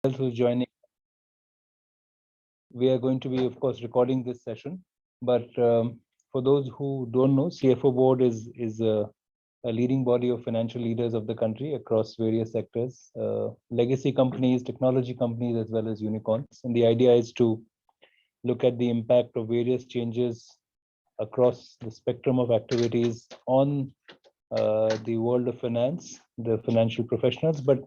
else who's joining. We are going to be, of course, recording this session. But for those who don't know, CFO Board is a leading body of financial leaders of the country across various sectors, legacy companies, technology companies, as well as unicorns. And the idea is to look at the impact of various changes across the spectrum of activities on the world of finance, the financial professionals, but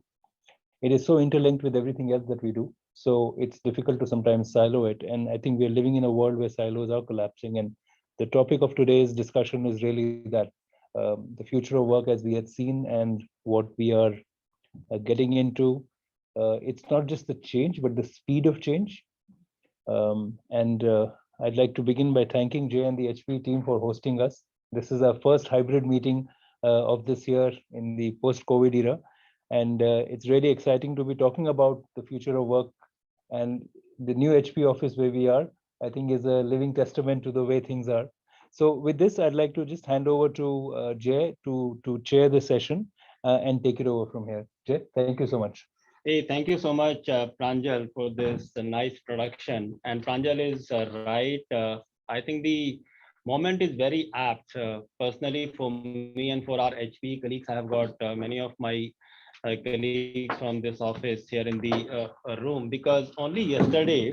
it is so interlinked with everything else that we do. So it's difficult to sometimes silo it. And I think we're living in a world where silos are collapsing. And the topic of today's discussion is really that the future of work as we had seen and what we are getting into. It's not just the change, but the speed of change. And I'd like to begin by thanking Jay and the HP team for hosting us. This is our first hybrid meeting of this year in the post-COVID era. And it's really exciting to be talking about the future of work, and the new HP office where we are, I think, is a living testament to the way things are. So with this, I'd like to just hand over to Jay to chair the session and take it over from here. Jay, thank you so much. Hey, thank you so much, Pranjal, for this nice production. And Pranjal is right. I think the moment is very apt. Personally, for me and for our HP colleagues, I have got many of my colleagues from this office here in the room, because only yesterday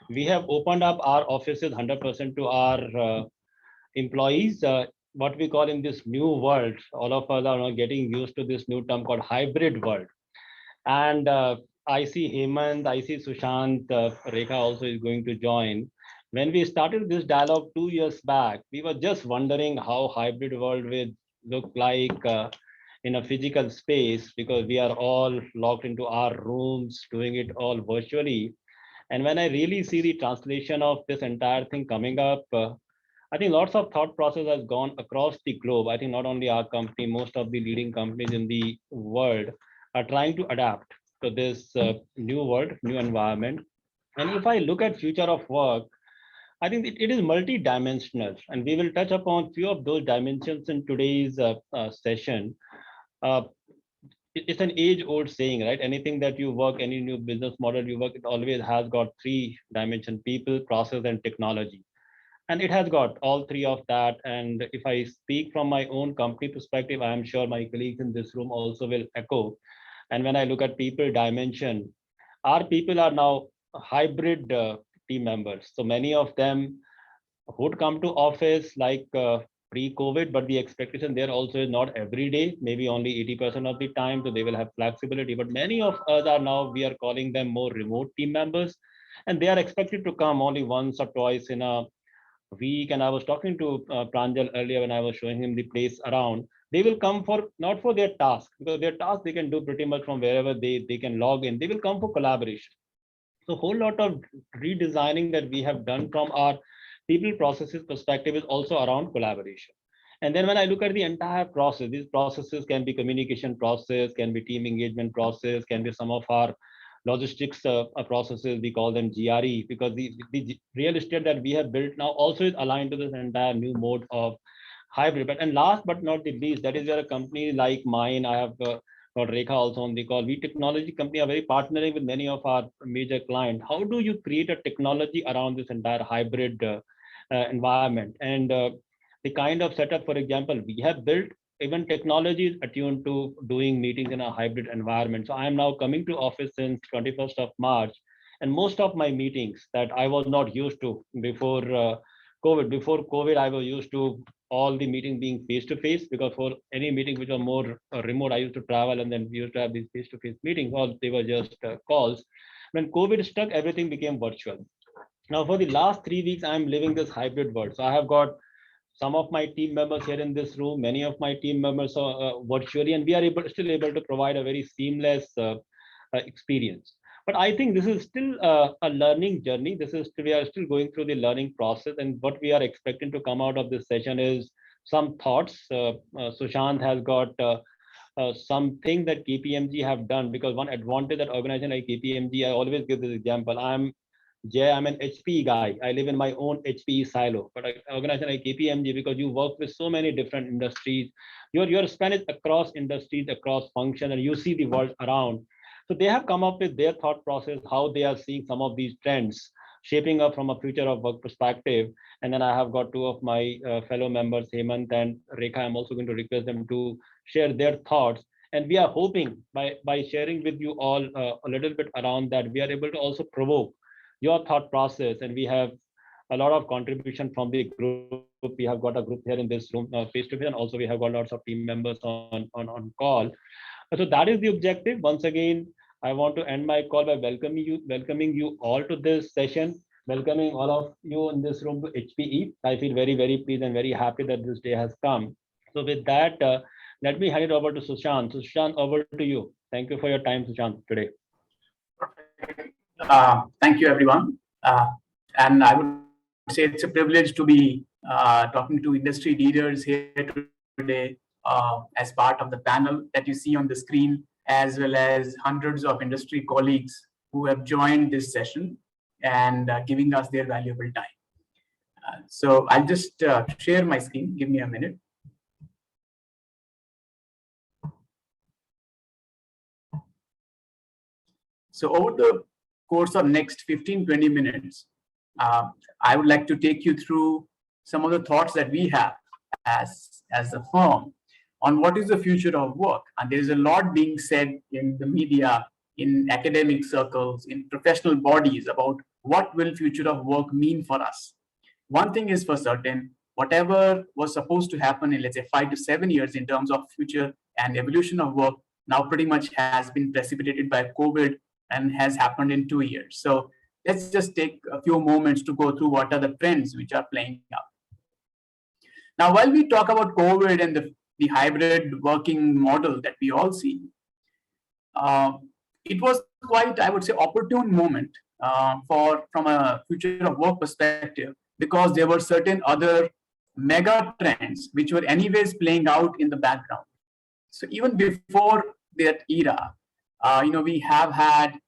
we have opened up our offices 100% to our employees. What we call in this new world, all of us are now getting used to this new term called hybrid world. And I see Hemant, I see Sushant, Rekha also is going to join. When we started this dialogue 2 years back, we were just wondering how hybrid world will look like in a physical space, because we are all locked into our rooms, doing it all virtually. And when I really see the translation of this entire thing coming up, I think lots of thought process has gone across the globe. I think not only our company, most of the leading companies in the world are trying to adapt to this new world, new environment. And if I look at future of work, I think it is multi-dimensional, and we will touch upon few of those dimensions in today's session. Uh, it's an age-old saying, right? Anything that you work, any new business model you work, it always has got three dimension: people, process, and technology. And it has got all three of that. And if I speak from my own company perspective, I am sure my colleagues in this room also will echo. And when I look at people dimension, our people are now hybrid team members. So many of them would come to office like pre-COVID, but the expectation there also is not every day, maybe only 80% of the time. So they will have flexibility. But many of us are now, we are calling them more remote team members. And they are expected to come only once or twice in a week. And I was talking to Pranjal earlier when I was showing him the place around. They will come for not for their task, because their task they can do pretty much from wherever they can log in. They will come for collaboration. So a whole lot of redesigning that we have done from our people processes perspective is also around collaboration. And then when I look at the entire process, these processes can be communication process, can be team engagement process, can be some of our logistics processes, we call them GRE, because the real estate that we have built now also is aligned to this entire new mode of hybrid. But and last but not the least, that is where a company like mine, I have got Rekha also on the call. We technology company are very partnering with many of our major clients. How do you create a technology around this entire hybrid environment? And the kind of setup, for example, we have built even technology is attuned to doing meetings in a hybrid environment. So I am now coming to office since 21st of March, and most of my meetings that I was not used to before COVID. Before COVID, I was used to all the meetings being face to face, because for any meeting which was more remote, I used to travel, and then we used to have these face to face meetings, or they were just calls. When COVID struck, everything became virtual. Now, for the last 3 weeks, I'm living this hybrid world. So I have got some of my team members here in this room, many of my team members are virtually, and we are still able to provide a very seamless experience. But I think this is still a learning journey. We are still going through the learning process, and what we are expecting to come out of this session is some thoughts. Sushant has got something that KPMG have done, because one advantage that organization like KPMG, I always give this example. I'm an HPE guy. I live in my own HPE silo. But an organization like KPMG, because you work with so many different industries, your span is across industries, across functions, and you see the world around. So they have come up with their thought process, how they are seeing some of these trends shaping up from a future of work perspective. And then I have got two of my fellow members, Hemant and Rekha. I'm also going to request them to share their thoughts. And we are hoping by sharing with you all a little bit around that, we are able to also provoke your thought process. And we have a lot of contribution from the group. We have got a group here in this room face to face, and also we have got lots of team members on call. So that is the objective. Once again, I want to end my call by welcoming you all to this session, welcoming all of you in this room to HPE. I feel very, very pleased and very happy that this day has come. So with that, let me hand it over to Sushant. Sushant, over to you. Thank you for your time, Sushant, today. Thank you, everyone. And I would say it's a privilege to be talking to industry leaders here today as part of the panel that you see on the screen, as well as hundreds of industry colleagues who have joined this session and giving us their valuable time. So I'll just share my screen. Give me a minute. So over the course of next 15-20 minutes, I would like to take you through some of the thoughts that we have as a firm on what is the future of work. And there is a lot being said in the media, in academic circles, in professional bodies about what will future of work mean for us. One thing is for certain, whatever was supposed to happen in, let's say, 5 to 7 years in terms of future and evolution of work now pretty much has been precipitated by COVID and has happened in 2 years. So let's just take a few moments to go through what are the trends which are playing out. Now, while we talk about COVID and the hybrid working model that we all see, it was quite, I would say, opportune moment from a future of work perspective, because there were certain other mega trends which were anyways playing out in the background. So even before that era, we have had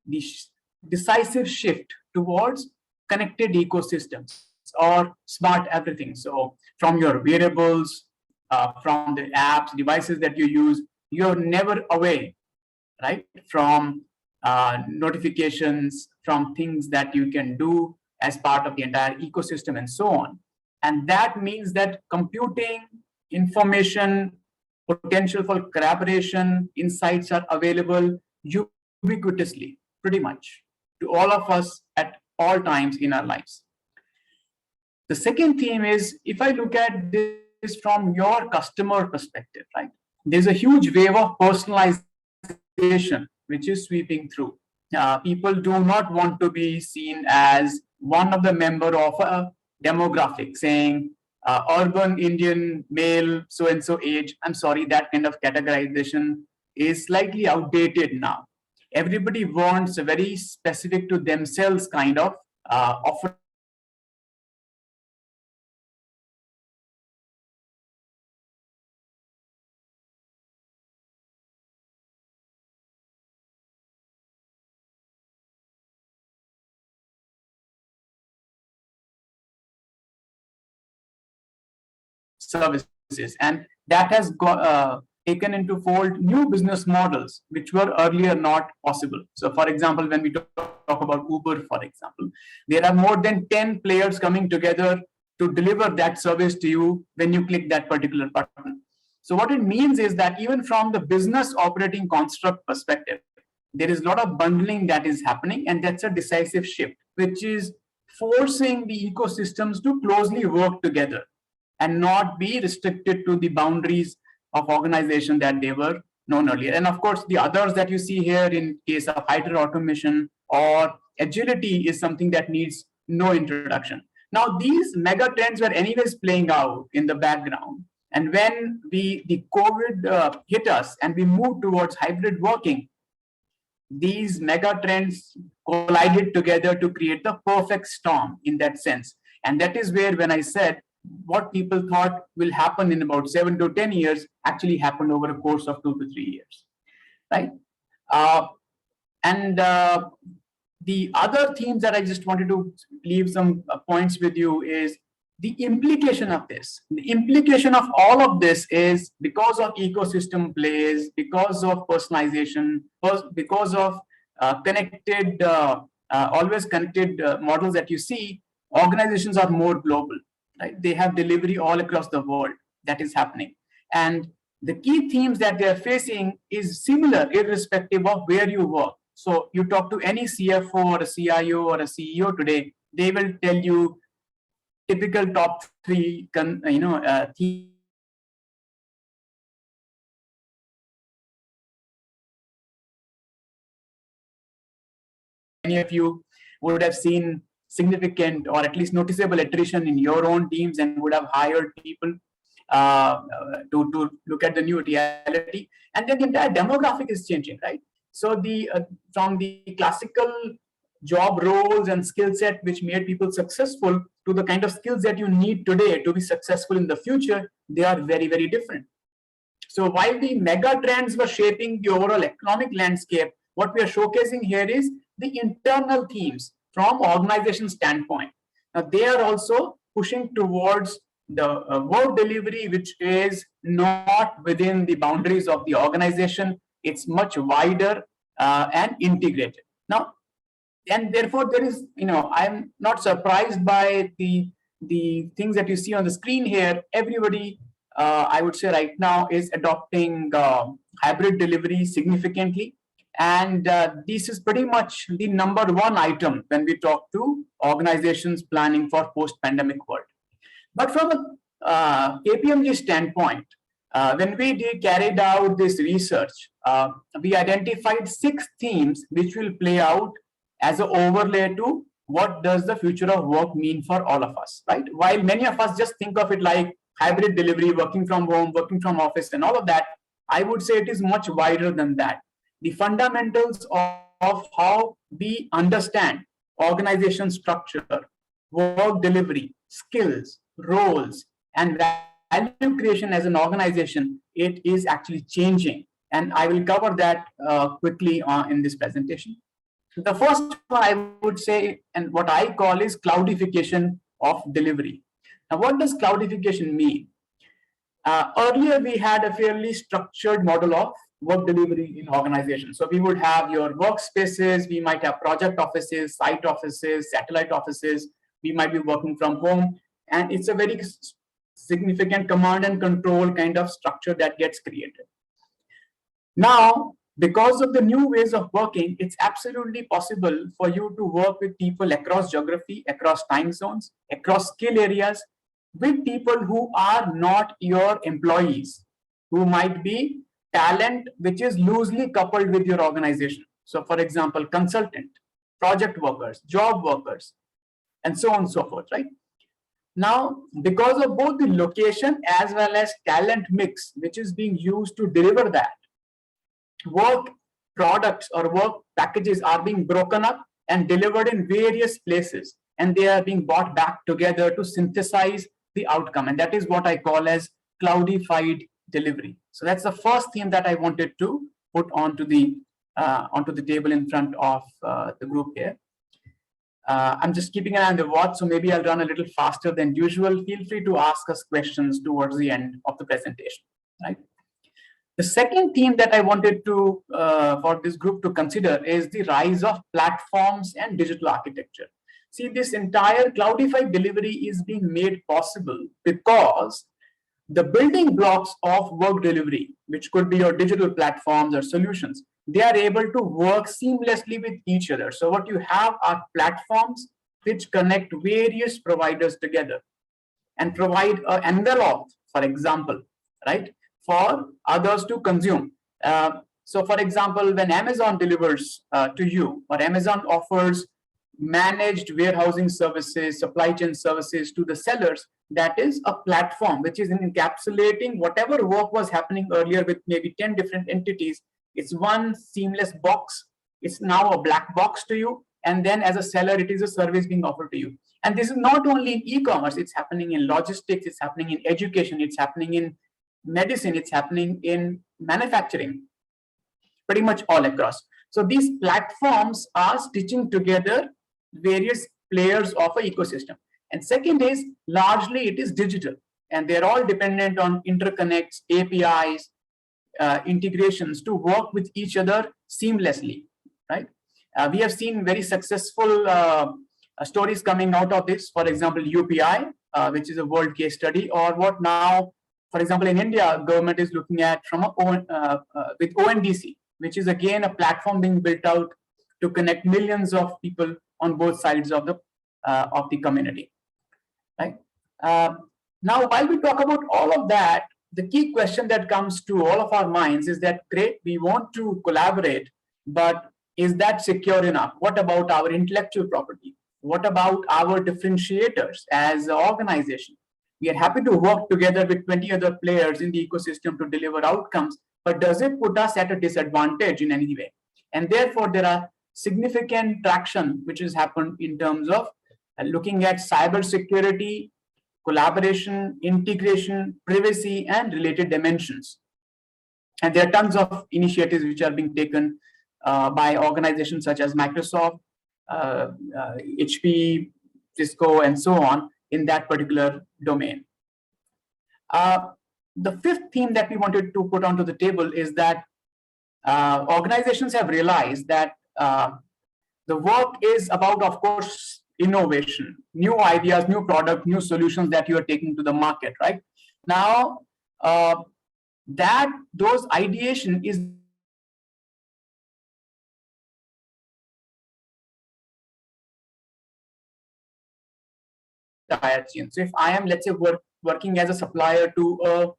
this decisive shift towards connected ecosystems or smart everything. So from your wearables, from the apps, devices that you use, you're never away, right? From notifications, from things that you can do as part of the entire ecosystem and so on. And that means that computing, information, potential for collaboration, insights are available ubiquitously, pretty much, to all of us at all times in our lives. The second theme is, if I look at this from your customer perspective, right? There's a huge wave of personalization which is sweeping through. People do not want to be seen as one of the member of a demographic saying urban Indian male, so-and-so age. I'm sorry, that kind of categorization is slightly outdated now. Everybody wants a very specific to themselves kind of offering. Services, and that has taken into fold new business models which were earlier not possible. So for example, when we talk about Uber, for example, there are more than 10 players coming together to deliver that service to you when you click that particular button. So what it means is that even from the business operating construct perspective, there is a lot of bundling that is happening, and that's a decisive shift which is forcing the ecosystems to closely work together and not be restricted to the boundaries of organization that they were known earlier. And of course, the others that you see here in case of hyper automation or agility is something that needs no introduction. Now, these mega trends were anyways playing out in the background. And when the COVID hit us and we moved towards hybrid working, these mega trends collided together to create the perfect storm in that sense. And that is where, when I said, what people thought will happen in about 7 to 10 years actually happened over a course of 2 to 3 years, right? The other themes that I just wanted to leave some points with you is the implication of this, the implication of all of this is because of ecosystem plays, because of personalization, because of connected, always connected models that you see, organizations are more global, right? They have delivery all across the world that is happening. And the key themes that they are facing is similar irrespective of where you work. So you talk to any CFO or a CIO or a CEO today, they will tell you typical top three, themes. Many of you would have seen significant or at least noticeable attrition in your own teams and would have hired people to look at the new reality. And then the entire demographic is changing, right? So the from the classical job roles and skill set which made people successful to the kind of skills that you need today to be successful in the future, they are very, very different. So while the mega trends were shaping the overall economic landscape, what we are showcasing here is the internal themes from organization standpoint. Now they are also pushing towards the work delivery, which is not within the boundaries of the organization. It's much wider and integrated. Now, and therefore there is, I'm not surprised by the things that you see on the screen here. Everybody, I would say right now, is adopting hybrid delivery significantly. And this is pretty much the number one item when we talk to organizations planning for post-pandemic world. But from a KPMG standpoint, when we carried out this research, we identified 6 themes which will play out as an overlay to what does the future of work mean for all of us, right? While many of us just think of it like hybrid delivery, working from home, working from office, and all of that, I would say it is much wider than that. The fundamentals of how we understand organization structure, work delivery, skills, roles, and value creation as an organization, it is actually changing. And I will cover that quickly in this presentation. The first one I would say, and what I call, is cloudification of delivery. Now, what does cloudification mean? Earlier, we had a fairly structured model of work delivery in organizations. So we would have your workspaces, we might have project offices, site offices, satellite offices, we might be working from home, and it's a very significant command and control kind of structure that gets created. Now, because of the new ways of working, it's absolutely possible for you to work with people across geography, across time zones, across skill areas, with people who are not your employees, who might be talent which is loosely coupled with your organization. So, for example, consultant, project workers, job workers, and so on and so forth, right? Now, because of both the location as well as talent mix, which is being used to deliver that, work products or work packages are being broken up and delivered in various places, and they are being brought back together to synthesize the outcome. And that is what I call as cloudified delivery. So that's the first theme that I wanted to put onto the table in front of the group here. I'm just keeping an eye on the watch, so maybe I'll run a little faster than usual. Feel free to ask us questions towards the end of the presentation, right? The second theme that I wanted to for this group to consider is the rise of platforms and digital architecture. See, this entire cloudified delivery is being made possible because the building blocks of work delivery, which could be your digital platforms or solutions, they are able to work seamlessly with each other. So what you have are platforms which connect various providers together and provide an envelope, for example, right, for others to consume. So for example, when Amazon delivers to you, or Amazon offers managed warehousing services, supply chain services to the sellers, that is a platform which is encapsulating whatever work was happening earlier with maybe 10 different entities. It's one seamless box. It's now a black box to you. And then as a seller, it is a service being offered to you. And this is not only in e-commerce, it's happening in logistics, it's happening in education, it's happening in medicine, it's happening in manufacturing, pretty much all across. So these platforms are stitching together various players of an ecosystem. And second is largely it is digital, and they're all dependent on interconnects, APIs, integrations to work with each other seamlessly, right? We have seen very successful stories coming out of this. For example, UPI, which is a world case study, or what now, for example, in India, government is looking at from with ONDC, which is again a platform being built out to connect millions of people on both sides of the community, right? Now, while we talk about all of that, the key question that comes to all of our minds is that, great, we want to collaborate, but is that secure enough? What about our intellectual property? What about our differentiators as an organization? We are happy to work together with 20 other players in the ecosystem to deliver outcomes, but does it put us at a disadvantage in any way? And therefore, there are significant traction which has happened in terms of looking at cybersecurity, collaboration, integration, privacy, and related dimensions. And there are tons of initiatives which are being taken by organizations such as Microsoft, HP, Cisco, and so on in that particular domain. The fifth theme that we wanted to put onto the table is that organizations have realized that the work is about, of course, innovation, new ideas, new product, new solutions that you are taking to the market, right? Now, those ideation is chain. So if I am, let's say, working as a supplier to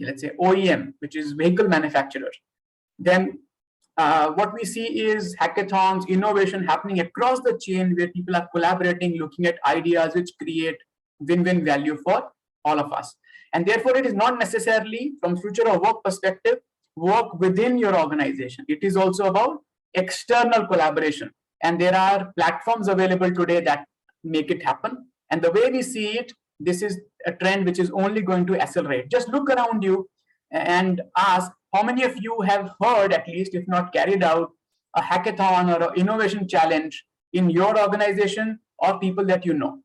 let's say OEM, which is vehicle manufacturer, then what we see is hackathons, innovation happening across the chain where people are collaborating, looking at ideas which create win-win value for all of us. And therefore, it is not necessarily from future of work perspective, work within your organization. It is also about external collaboration. And there are platforms available today that make it happen. And the way we see it, this is a trend which is only going to accelerate. Just look around you and ask how many of you have heard, at least if not carried out, a hackathon or an innovation challenge in your organization or people that you know.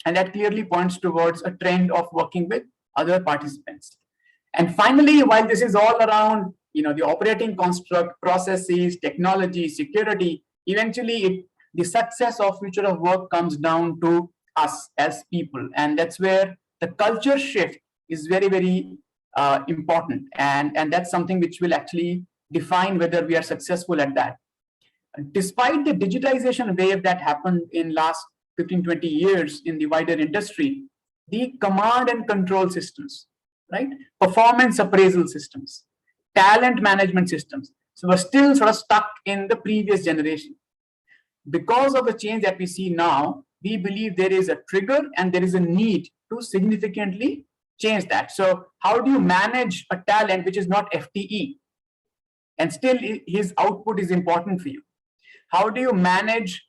And that clearly points towards a trend of working with other participants. And finally, while this is all around the operating construct, processes, technology, security, eventually the success of future of work comes down to us as people. And that's where the culture shift is very, very important. And that's something which will actually define whether we are successful at that. Despite the digitization wave that happened in last 15, 20 years in the wider industry, the command and control systems, right? Performance appraisal systems, talent management systems. So we're still sort of stuck in the previous generation. Because of the change that we see now, we believe there is a trigger and there is a need to significantly change that. So how do you manage a talent which is not FTE and still his output is important for you? How do you manage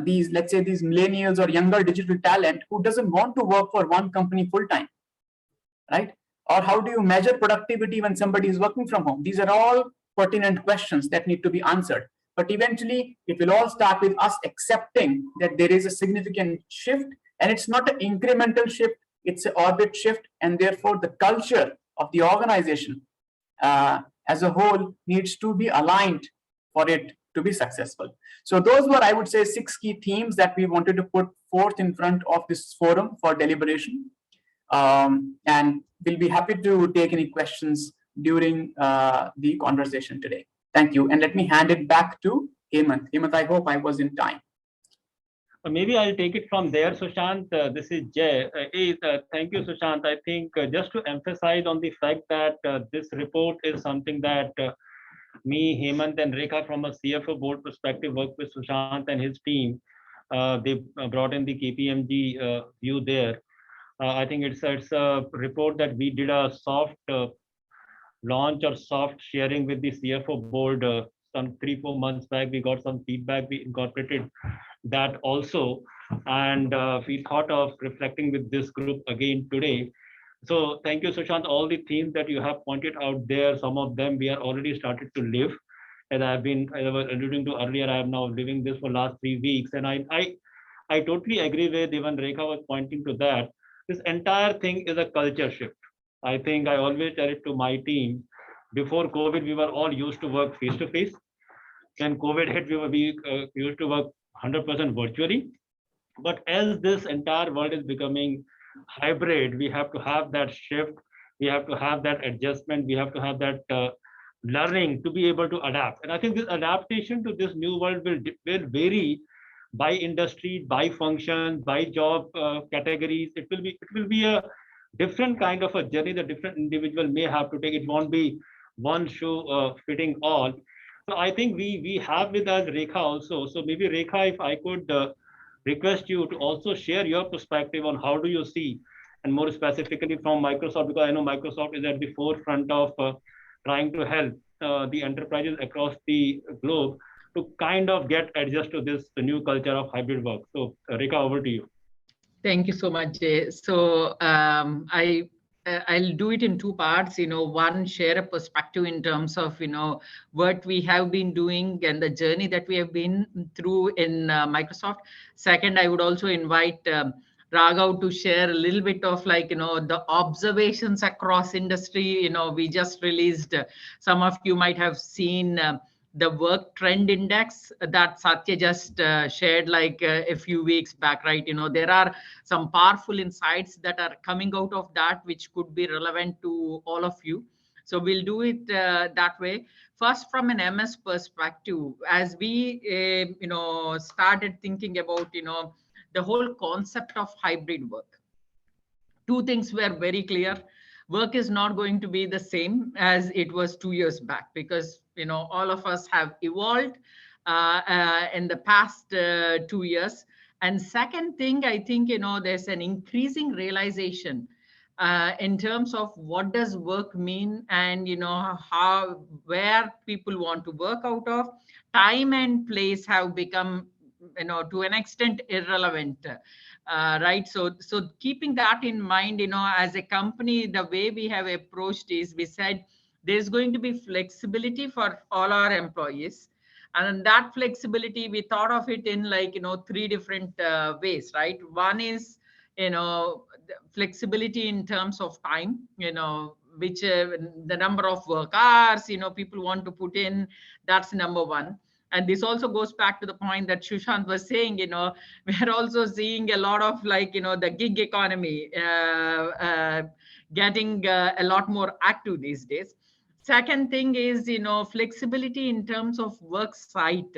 these, let's say, these millennials or younger digital talent who doesn't want to work for one company full time, right? Or how do you measure productivity when somebody is working from home? These are all pertinent questions that need to be answered. But eventually, it will all start with us accepting that there is a significant shift, and it's not an incremental shift, it's an orbit shift, and therefore the culture of the organization as a whole needs to be aligned for it to be successful. So those were, I would say, 6 key themes that we wanted to put forth in front of this forum for deliberation. And we'll be happy to take any questions during the conversation today. Thank you. And let me hand it back to Hemant. Hemant, I hope I was in time. Maybe I'll take it from there, Sushant. This is Jay. Thank you, Sushant. I think just to emphasize on the fact that this report is something that me, Hemant, and Rekha from a CFO board perspective work with Sushant and his team. They brought in the KPMG view there. I think it's a report that we did a soft launch or soft sharing with the CFO board some 3-4 months back. We got some feedback. We incorporated that also, and we thought of reflecting with this group again today. So thank you, Sushant. All the themes that you have pointed out there, some of them we are already started to live. As I was alluding to earlier, I am now living this for last 3 weeks, and I I totally agree with even Rekha was pointing to that. This entire thing is a culture shift. I think I always tell it to my team. Before COVID, we were all used to work face to face. When COVID hit, we used to work 100% virtually. But as this entire world is becoming hybrid, we have to have that shift. We have to have that adjustment. We have to have that learning to be able to adapt. And I think this adaptation to this new world will vary by industry, by function, by job categories. It will be a different kind of a journey that different individual may have to take. It won't be one shoe fitting all. So I think we have with us Rekha also. So maybe Rekha, if I could request you to also share your perspective on how do you see, and more specifically from Microsoft, because I know Microsoft is at the forefront of trying to help the enterprises across the globe to kind of get adjust to this new culture of hybrid work. So Rekha, over to you. Thank you so much, Jay. So I'll do it in two parts. One, share a perspective in terms of what we have been doing and the journey that we have been through in Microsoft. Second, I would also invite Raghav to share a little bit of the observations across industry. We just released, some of you might have seen the work trend index that Satya just shared a few weeks back, right? There are some powerful insights that are coming out of that, which could be relevant to all of you. So we'll do it that way. First, from an MS perspective, as we, started thinking about, the whole concept of hybrid work, two things were very clear. Work is not going to be the same as it was 2 years back, because all of us have evolved in the past 2 years. And second thing, I think there's an increasing realization in terms of what does work mean, and where people want to work out of. Time and place have become to an extent irrelevant, right? So keeping that in mind, as a company, the way we have approached is, we said there's going to be flexibility for all our employees. And that flexibility, we thought of it in three different ways, right? One is, flexibility in terms of time, which the number of work hours, people want to put in. That's number one. And this also goes back to the point that Sushant was saying, we're also seeing a lot of the gig economy getting a lot more active these days. Second thing is, flexibility in terms of work site.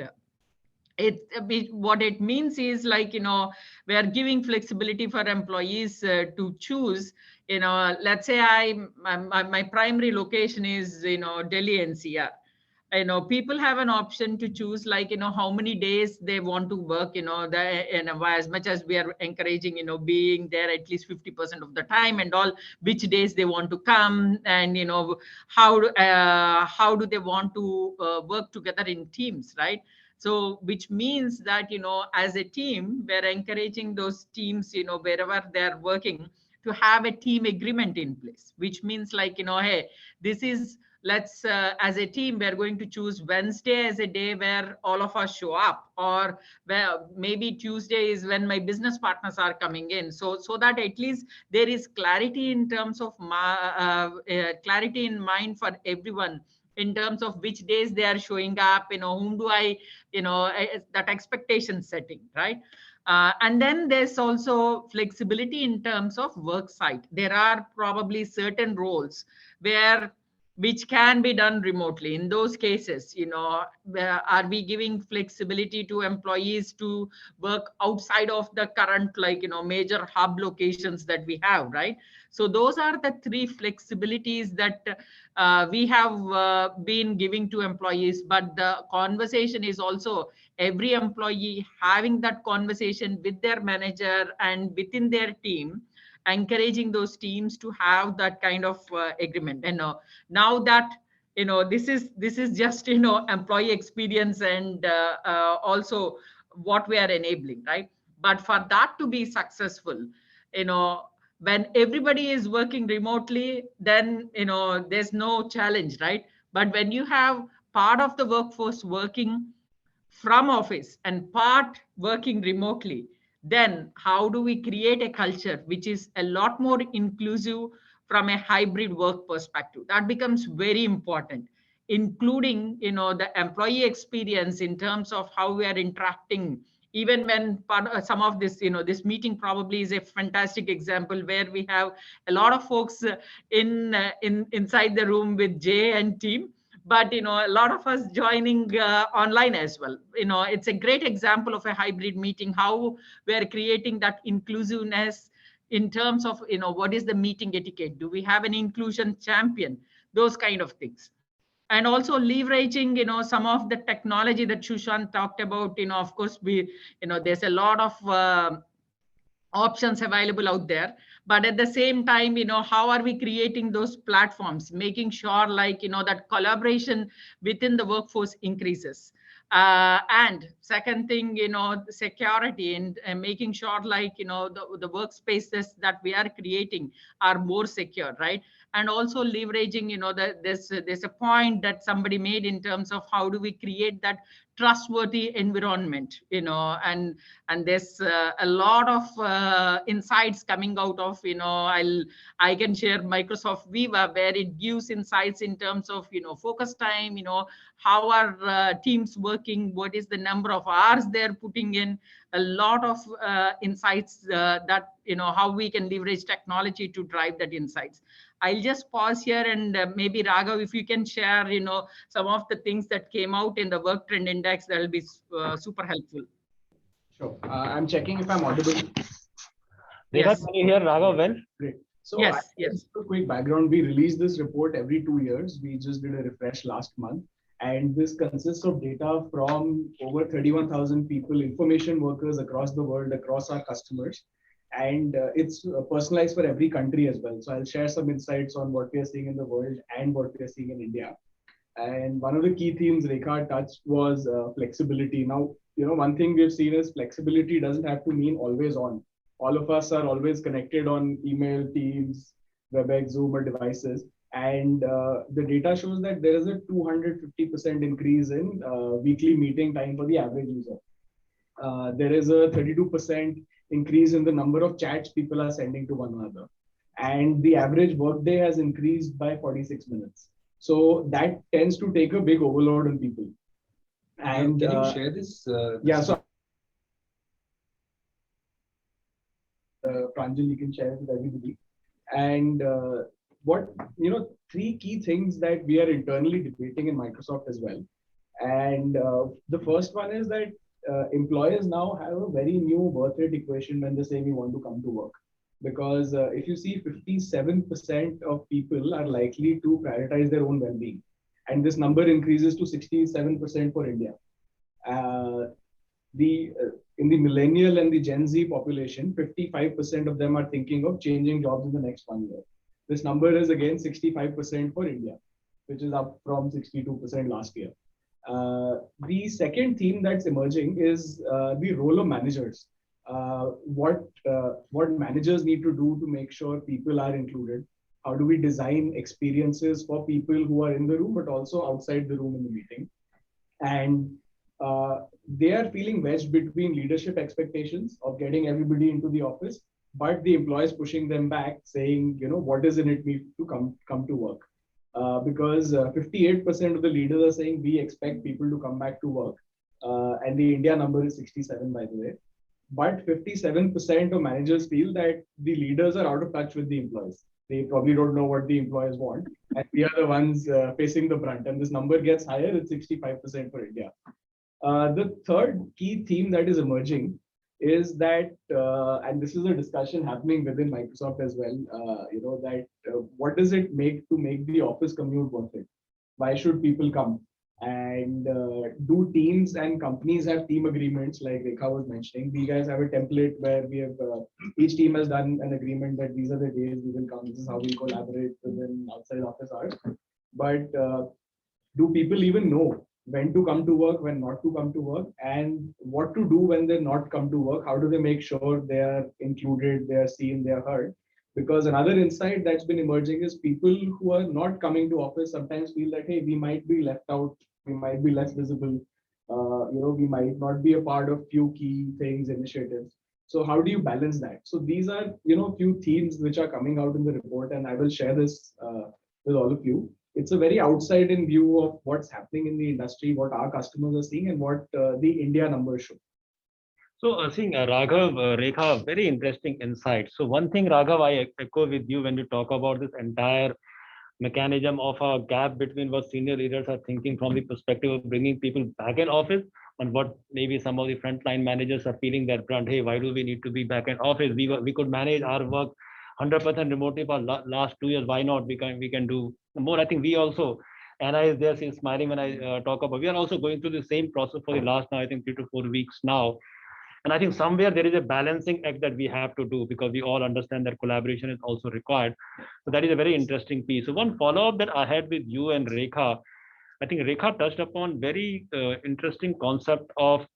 What it means is we are giving flexibility for employees to choose. Let's say my primary location is Delhi NCR. People have an option to choose how many days they want to work, as much as we are encouraging being there at least 50% of the time, and all, which days they want to come, and how do they want to work together in teams, right? So which means that as a team, we're encouraging those teams wherever they're working to have a team agreement in place, which means hey, this is, let's as a team, we're going to choose Wednesday as a day where all of us show up, or where maybe Tuesday is when my business partners are coming in, so that at least there is clarity in terms of clarity in mind for everyone in terms of which days they are showing up, whom do I, that expectation setting, right? And then there's also flexibility in terms of work site. There are probably certain roles which can be done remotely. In those cases, are we giving flexibility to employees to work outside of the current major hub locations that we have, right? So those are the three flexibilities that we have been giving to employees. But the conversation is also every employee having that conversation with their manager and within their team, encouraging those teams to have that kind of agreement. And now that this is just employee experience, and also what we are enabling, right? But for that to be successful, when everybody is working remotely, then there's no challenge, right? But when you have part of the workforce working from office and part working remotely, then how do we create a culture which is a lot more inclusive from a hybrid work perspective? That becomes very important, including, the employee experience in terms of how we are interacting. Even when some of this, this meeting probably is a fantastic example where we have a lot of folks inside the room with Jay and team, but a lot of us joining online as well. It's a great example of a hybrid meeting, how we're creating that inclusiveness in terms of, what is the meeting etiquette? Do we have an inclusion champion? Those kind of things. And also leveraging, some of the technology that Shushan talked about. Of course, there's a lot of options available out there, but at the same time, how are we creating those platforms, making sure, like, that collaboration within the workforce increases. And second thing, security, and making sure, like, the workspaces that we are creating are more secure, right? And also leveraging, there's a point that somebody made in terms of how do we create that trustworthy environment, and there's a lot of insights coming out of, I can share Microsoft Viva, where it gives insights in terms of, focus time, how are teams working, what is the number of hours they're putting in, a lot of insights that, how we can leverage technology to drive that insights. I'll just pause here, and maybe Raghav, if you can share, some of the things that came out in the work trend index, that will be super helpful. Sure. I'm checking if I'm audible. Yes. Can you hear Raghav well? Great. So Yes. a quick background. We release this report every 2 years. We just did a refresh last month. And this consists of data from over 31,000 people, information workers across the world, across our customers. And it's personalized for every country as well. So I'll share some insights on what we are seeing in the world and what we are seeing in India. And one of the key themes Rekha touched was flexibility. Now, one thing we've seen is flexibility doesn't have to mean always on. All of us are always connected on email, Teams, WebEx, Zoom, or devices. And the data shows that there is a 250% increase in weekly meeting time for the average user. There is a 32% increase in the number of chats people are sending to one another. And the average workday has increased by 46 minutes. So that tends to take a big overload on people. And can you share this? Yeah, so Pranjal, you can share it with everybody. And three key things that we are internally debating in Microsoft as well. And the first one is that employers now have a very new birth rate equation when they say we want to come to work. Because if you see, 57% of people are likely to prioritize their own well-being. And this number increases to 67% for India. In the millennial and the Gen Z population, 55% of them are thinking of changing jobs in the next 1 year. This number is again 65% for India, which is up from 62% last year. The second theme that's emerging is the role of managers. What managers need to do to make sure people are included. How do we design experiences for people who are in the room, but also outside the room in the meeting? And they are feeling wedged between leadership expectations of getting everybody into the office, but the employees pushing them back, saying, what does it mean to come to work? Because 58% of the leaders are saying we expect people to come back to work. And the India number is 67, by the way. But 57% of managers feel that the leaders are out of touch with the employees. They probably don't know what the employees want. And we are the ones facing the brunt. And this number gets higher, it's 65% for India. The third key theme that is emerging is that, and this is a discussion happening within Microsoft as well, what does it make to make the office commute worth it? Why should people come? And do teams and companies have team agreements like Rekha was mentioning? We guys have a template where we have, each team has done an agreement that these are the days we will come, this is how we collaborate within outside office hours. But do people even know when to come to work, when not to come to work, and what to do when they not come to work? How do they make sure they are included, they are seen, they are heard? Because another insight that's been emerging is people who are not coming to office sometimes feel that, hey, we might be left out, we might be less visible, we might not be a part of few key things, initiatives. So how do you balance that? So these are, few themes which are coming out in the report, and I will share this with all of you. It's a very outside-in view of what's happening in the industry, what our customers are seeing, and what the India numbers show. So I think Raghav, Rekha, very interesting insight. So one thing, Raghav, I echo with you when you talk about this entire mechanism of a gap between what senior leaders are thinking from the perspective of bringing people back in office and what maybe some of the frontline managers are feeling that brand, hey, why do we need to be back in office? We could manage our work 100% remotely for last 2 years. Why not? We can do more. I think we also, and I is there smiling when I talk about, we are also going through the same process for the last now, I think 3 to 4 weeks now. And I think somewhere there is a balancing act that we have to do because we all understand that collaboration is also required. So that is a very interesting piece. So one follow-up that I had with you and Rekha, I think Rekha touched upon very interesting concept of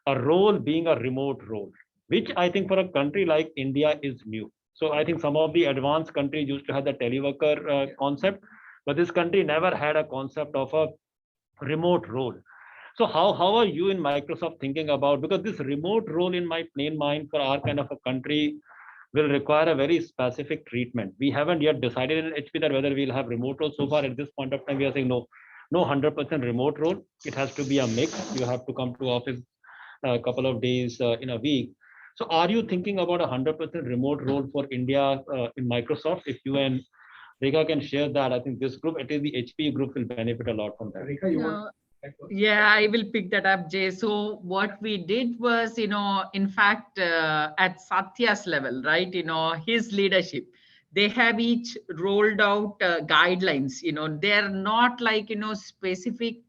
a role being a remote role, which I think for a country like India is new. So I think some of the advanced countries used to have the teleworker concept, but this country never had a concept of a remote role. So how are you in Microsoft thinking about, because this remote role in my plain mind for our kind of a country will require a very specific treatment. We haven't yet decided in HP that whether we'll have remote role. So far at this point of time, we are saying no 100% remote role. It has to be a mix. You have to come to office a couple of days in a week. So are you thinking about a 100% remote role for India in Microsoft? If you and Rekha can share that, I think this group, at least the HP group, will benefit a lot from that. Rekha, you want? Yeah, I will pick that up, Jay. So what we did was, in fact, at Satya's level, right, his leadership, they have each rolled out guidelines. They're not like, specific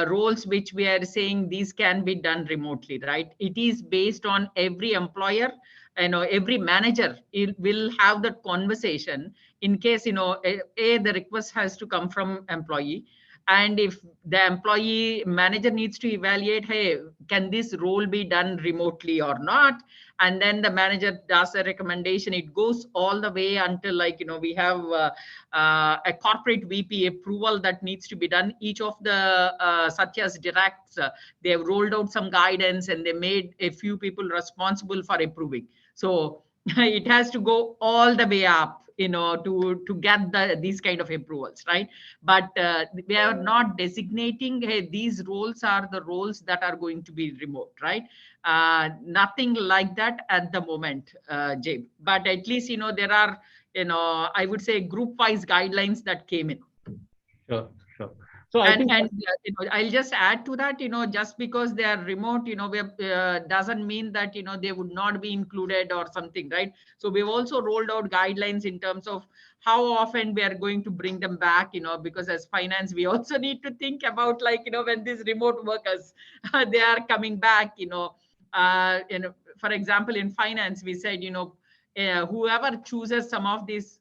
roles which we are saying these can be done remotely, right? It is based on every employer, every manager will have that conversation in case, the request has to come from employee. And if the employee manager needs to evaluate, hey, can this role be done remotely or not? And then the manager does a recommendation. It goes all the way until we have a corporate VP approval that needs to be done. Each of the Satyas directs, they have rolled out some guidance and they made a few people responsible for approving. So it has to go all the way up, to get these kind of approvals, right? But we are not designating, hey, these roles are the roles that are going to be remote, right? Nothing like that at the moment, Jay. But at least, there are, I would say group-wise guidelines that came in. Sure. So I think, I'll just add to that, just because they are remote, doesn't mean that, they would not be included or something, right? So we've also rolled out guidelines in terms of how often we are going to bring them back, because as finance, we also need to think about when these remote workers, they are coming back, for example, in finance, we said, whoever chooses some of these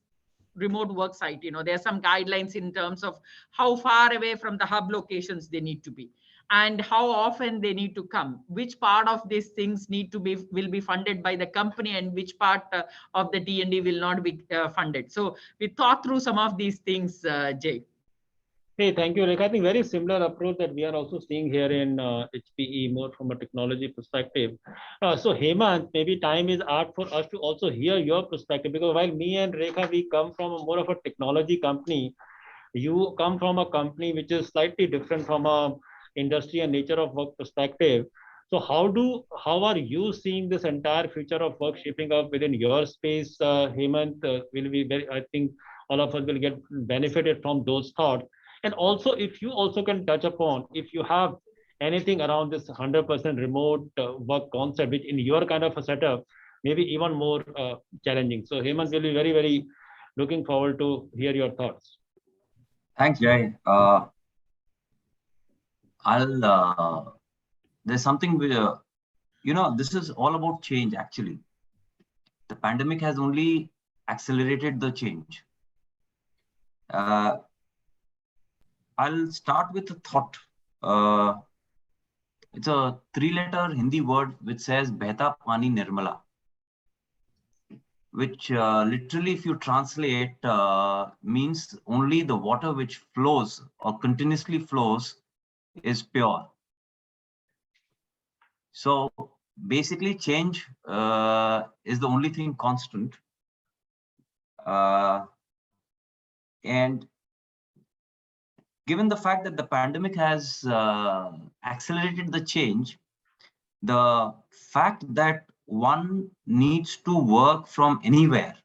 remote work site, there are some guidelines in terms of how far away from the hub locations they need to be and how often they need to come, which part of these things will be funded by the company and which part of the D&D will not be funded. So we thought through some of these things, Jay. hey, thank you, Rekha. I think very similar approach that we are also seeing here in HPE, more from a technology perspective. So Hemant, maybe time is out for us to also hear your perspective, because while me and Rekha, we come from more of a technology company, you come from a company which is slightly different from a industry and nature of work perspective. So how are you seeing this entire future of work shaping up within your space, Hemant? I think all of us will get benefited from those thoughts. And also, if you also can touch upon, if you have anything around this 100% remote work concept, which in your kind of a setup, maybe even more challenging. So Hemant, will be very, very looking forward to hear your thoughts. Thanks, Jay. There's something where, this is all about change, actually. The pandemic has only accelerated the change. I'll start with a thought. It's a 3-letter Hindi word which says Behta Pani Nirmala, which literally, if you translate, means only the water which flows or continuously flows is pure. So basically change is the only thing constant. And given the fact that the pandemic has accelerated the change, the fact that one needs to work from anywhere,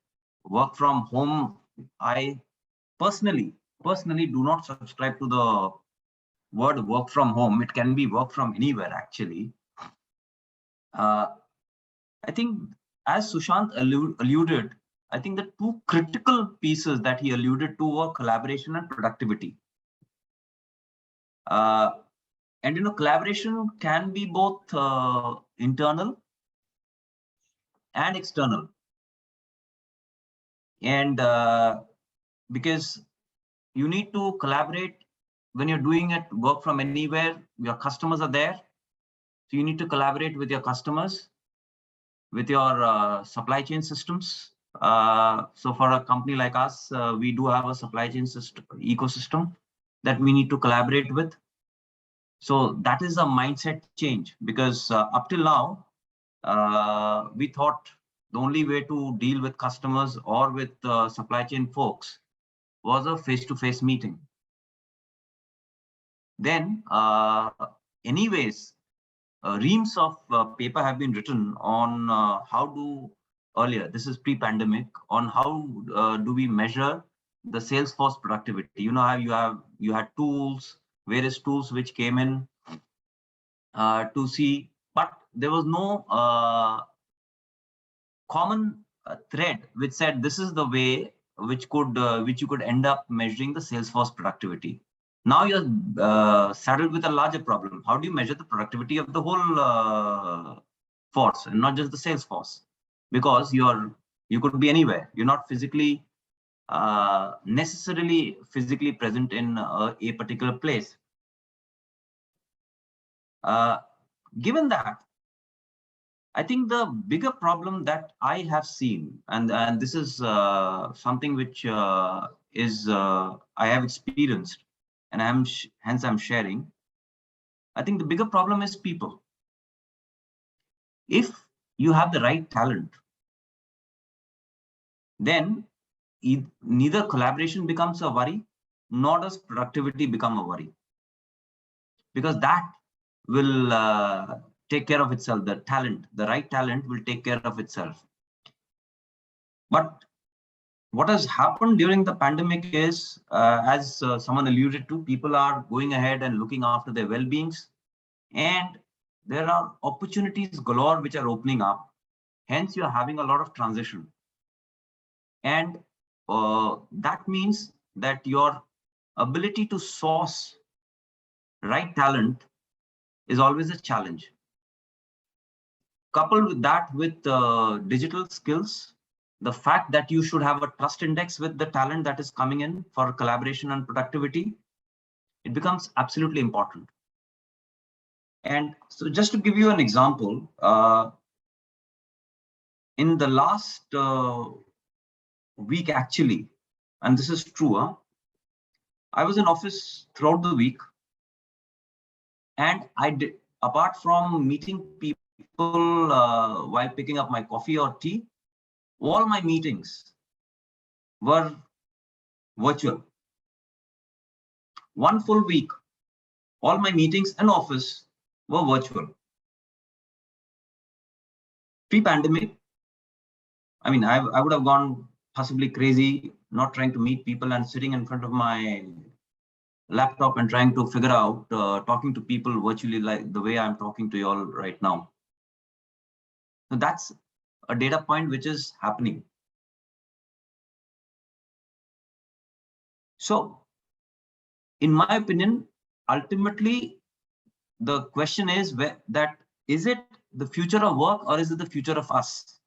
work from home, I personally do not subscribe to the word work from home. It can be work from anywhere, actually. I think, as Sushant alluded, I think the two critical pieces that he alluded to were collaboration and productivity. And collaboration can be both internal and external. And because you need to collaborate when you're doing it, work from anywhere, your customers are there. So you need to collaborate with your customers, with your supply chain systems. So for a company like us, we do have a supply chain system, ecosystem that we need to collaborate with. So that is a mindset change, because up till now, we thought the only way to deal with customers or with supply chain folks was a face-to-face meeting. Then, anyways, reams of paper have been written on how do, earlier, this is pre-pandemic, on how do we measure the sales force productivity. You know how you had tools, various tools which came in to see, but there was no common thread which said this is the way which you could end up measuring the sales force productivity. Now you're saddled with a larger problem. How do you measure the productivity of the whole force and not just the sales force? Because you could be anywhere. You're not physically necessarily physically present in a particular place. Given that, I think the bigger problem that I have seen, and this is something which I have experienced, and hence I'm sharing. I think the bigger problem is people. If you have the right talent, then neither collaboration becomes a worry, nor does productivity become a worry, because that will take care of itself. The right talent will take care of itself. But what has happened during the pandemic is, as someone alluded to, people are going ahead and looking after their well-beings, and there are opportunities galore which are opening up. Hence, you're having a lot of transition. And that means that your ability to source right talent is always a challenge. Coupled with that, with digital skills, the fact that you should have a trust index with the talent that is coming in for collaboration and productivity, it becomes absolutely important. And so just to give you an example, in the last week, actually, and this is true, I was in office throughout the week, and I did, apart from meeting people while picking up my coffee or tea, all my meetings were virtual. One full week, all my meetings in office were virtual. Pre-pandemic, I mean, I would have gone possibly crazy, not trying to meet people and sitting in front of my laptop and trying to figure out talking to people virtually like the way I'm talking to you all right now. So that's a data point which is happening. So, in my opinion, ultimately, the question is that is it the future of work or is it the future of us?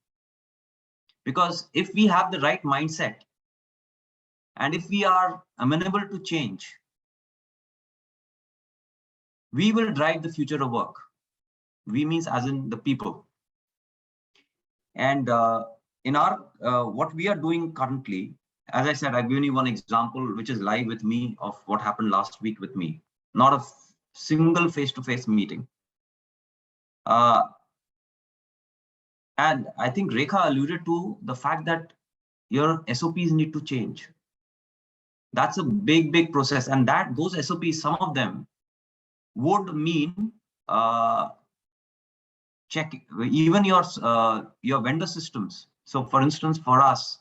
Because if we have the right mindset and if we are amenable to change, we will drive the future of work. We means as in the people. And in our what we are doing currently, as I said, I've given you one example which is live with me of what happened last week with me. Not a single face-to-face meeting. And I think Rekha alluded to the fact that your SOPs need to change. That's a big, big process. And that those SOPs, some of them would mean check even your vendor systems. So for instance, for us,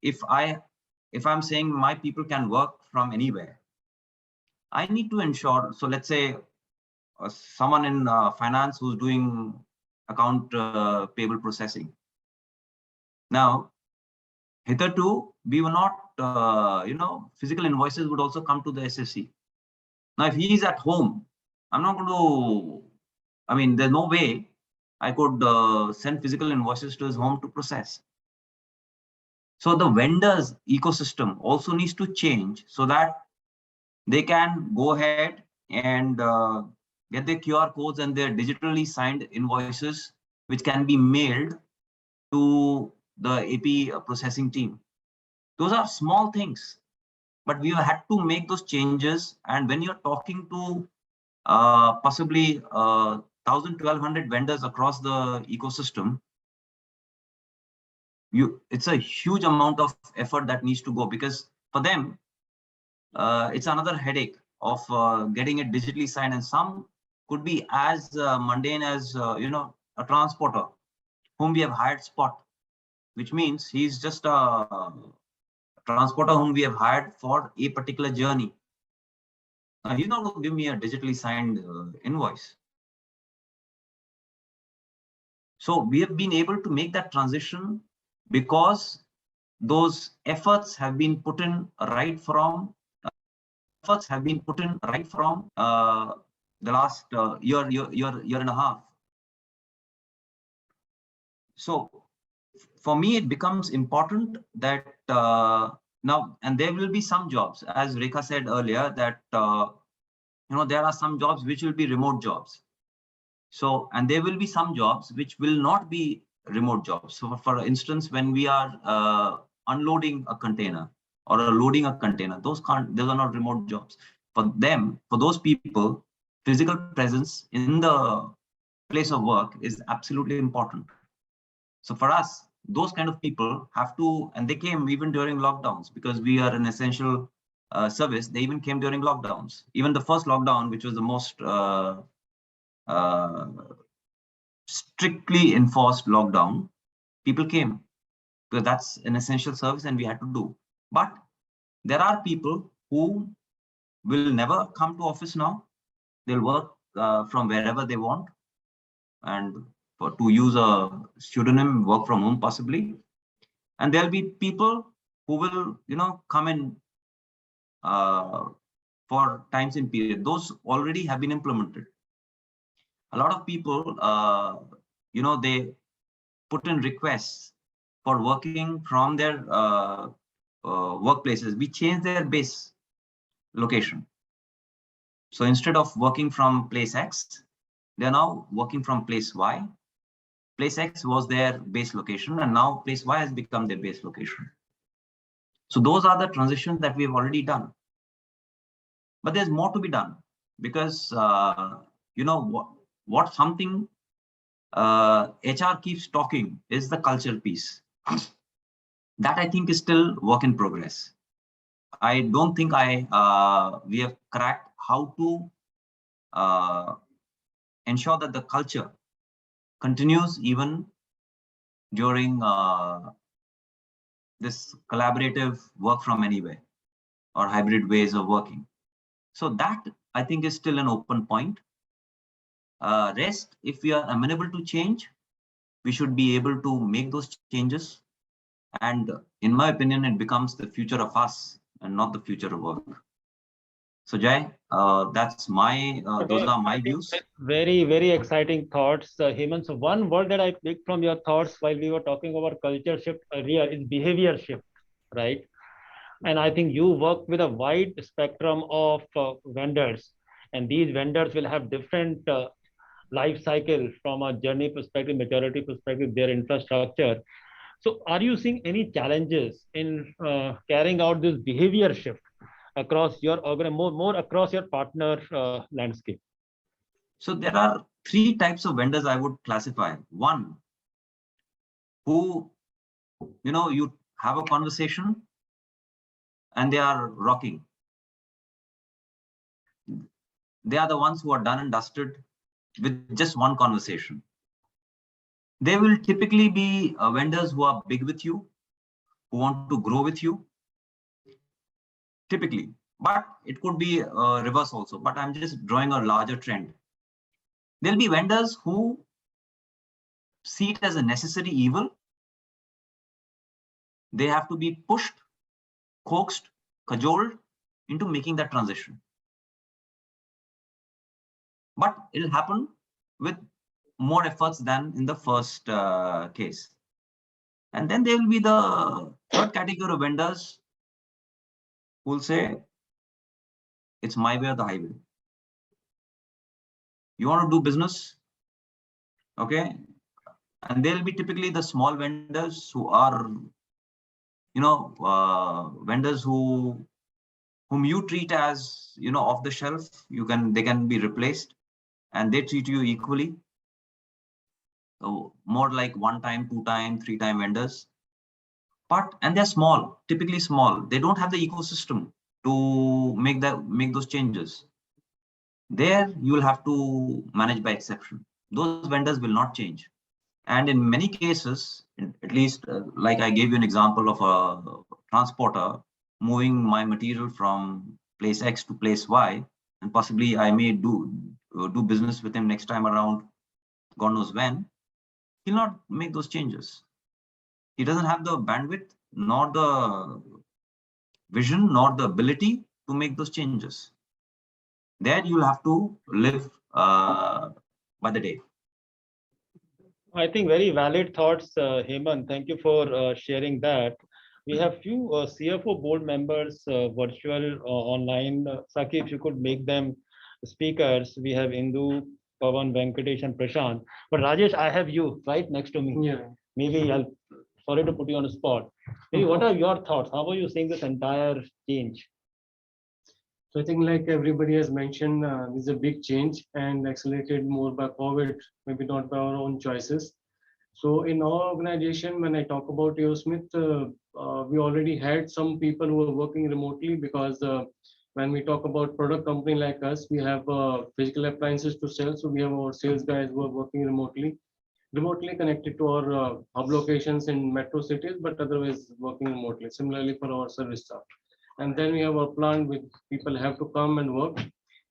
if I'm saying my people can work from anywhere, I need to ensure, so let's say someone in finance who's doing account payable processing. Now, hitherto, we were not, physical invoices would also come to the SSC. Now, if he is at home, I'm not going to, I mean, there's no way I could send physical invoices to his home to process. So the vendors ecosystem also needs to change so that they can go ahead and get their QR codes and their digitally signed invoices, which can be mailed to the AP processing team. Those are small things, but we had to make those changes. And when you're talking to possibly 1,000, 1,200 vendors across the ecosystem, it's a huge amount of effort that needs to go, because for them, it's another headache of getting it digitally signed. And some could be as mundane as, a transporter whom we have hired spot, which means he's just a transporter whom we have hired for a particular journey. Now, he's not going to give me a digitally signed invoice. So we have been able to make that transition because those efforts have been put in right from the last year and a half. So for me, it becomes important that now, and there will be some jobs, as Rekha said earlier, that there are some jobs which will be remote jobs. So, and there will be some jobs which will not be remote jobs. So for instance, when we are unloading a container or loading a container, those are not remote jobs. For them, for those people, physical presence in the place of work is absolutely important. So for us, those kind of people have to, and they came even during lockdowns, because we are an essential service. They even came during lockdowns. Even the first lockdown, which was the most strictly enforced lockdown, people came, because that's an essential service and we had to do. But there are people who will never come to office now. They'll work from wherever they want, and to use a pseudonym, work from home possibly. And there'll be people who will, come in for times in period. Those already have been implemented. A lot of people, they put in requests for working from their workplaces. We changed their base location. So instead of working from place X, they're now working from place Y. Place X was their base location, and now place Y has become their base location. So those are the transitions that we've already done. But there's more to be done, because what something HR keeps talking is the culture piece. That I think is still work in progress. I don't think we have cracked how to ensure that the culture continues even during this collaborative work from anywhere or hybrid ways of working. So that I think is still an open point. Rest, if we are amenable to change, we should be able to make those changes. And in my opinion, it becomes the future of us and not the future of work. So Jai, that's my, those are my views. Very, very exciting thoughts, Hemant. So one word that I picked from your thoughts while we were talking about culture shift earlier is behavior shift, right? And I think you work with a wide spectrum of vendors, and these vendors will have different life cycle from a journey perspective, maturity perspective, their infrastructure. So are you seeing any challenges in carrying out this behavior shift across your more across your partner landscape? So there are three types of vendors I would classify. One, who, you have a conversation and they are rocking. They are the ones who are done and dusted with just one conversation. They will typically be vendors who are big with you, who want to grow with you, typically. But it could be reverse also. But I'm just drawing a larger trend. There'll be vendors who see it as a necessary evil. They have to be pushed, coaxed, cajoled into making that transition. But it'll happen with more efforts than in the first case. And then there will be the third category of vendors who will say, it's my way or the highway. You want to do business? Okay. And they'll be typically the small vendors who are, vendors whom you treat as, off the shelf. They can be replaced and they treat you equally. So more like 1-time, 2-time, 3-time vendors. And they're small, typically small. They don't have the ecosystem to make those changes. There you will have to manage by exception. Those vendors will not change. And in many cases, at least like I gave you an example of a transporter moving my material from place X to place Y, and possibly I may do business with him next time around, God knows when, he'll not make those changes. He doesn't have the bandwidth, nor the vision, nor the ability to make those changes. There you'll have to live by the day. I think very valid thoughts, Hemant. Thank you for sharing that. We have few CFO board members virtual online. Saki, if you could make them speakers. We have Indu, Pavan, Venkatesh, and Prashant. But Rajesh, I have you right next to me. Yeah. Maybe sorry to put you on the spot. Maybe what are your thoughts? How are you seeing this entire change? So I think like everybody has mentioned, this is a big change and accelerated more by COVID, maybe not by our own choices. So in our organization, when I talk about Smith, we already had some people who were working remotely because when we talk about product company like us, we have physical appliances to sell. So we have our sales guys who are working remotely connected to our hub locations in metro cities, but otherwise working remotely. Similarly for our service staff. And then we have a plant with people have to come and work.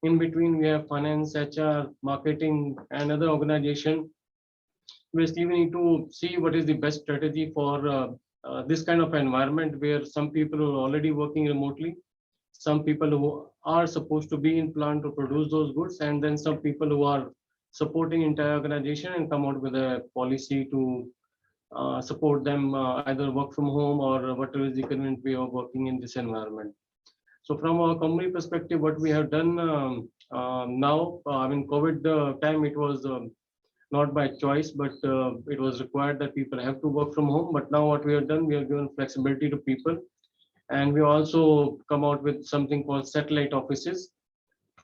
In between, we have finance, HR, marketing, and other organization. Basically, we need to see what is the best strategy for this kind of environment where some people are already working remotely, some people who are supposed to be in plant to produce those goods, and then some people who are supporting entire organization and come out with a policy to support them either work from home or whatever is the convenient way of working in this environment. So from our company perspective, what we have done now, I mean, COVID time, it was not by choice, but it was required that people have to work from home. But now what we have done, we have given flexibility to people. And we also come out with something called satellite offices,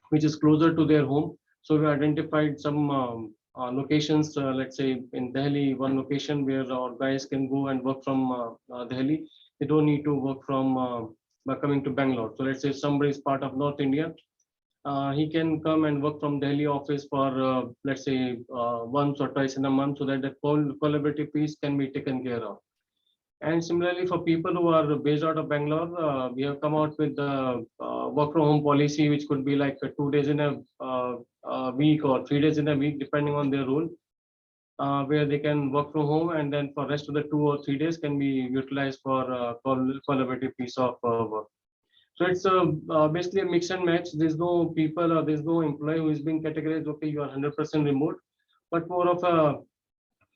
which is closer to their home. So we identified some locations, let's say in Delhi, one location where our guys can go and work from Delhi. They don't need to work from by coming to Bangalore. So let's say somebody is part of North India, he can come and work from Delhi office for let's say once or twice in a month, so that the collaborative piece can be taken care of. And similarly, for people who are based out of Bangalore, we have come out with the work from home policy, which could be like 2 days in a week or 3 days in a week, depending on their role, where they can work from home, and then for rest of the 2 or 3 days can be utilized for collaborative piece of work. So it's basically a mix and match. There's no people or there's no employee who is being categorized, okay, you are 100% remote, but more of a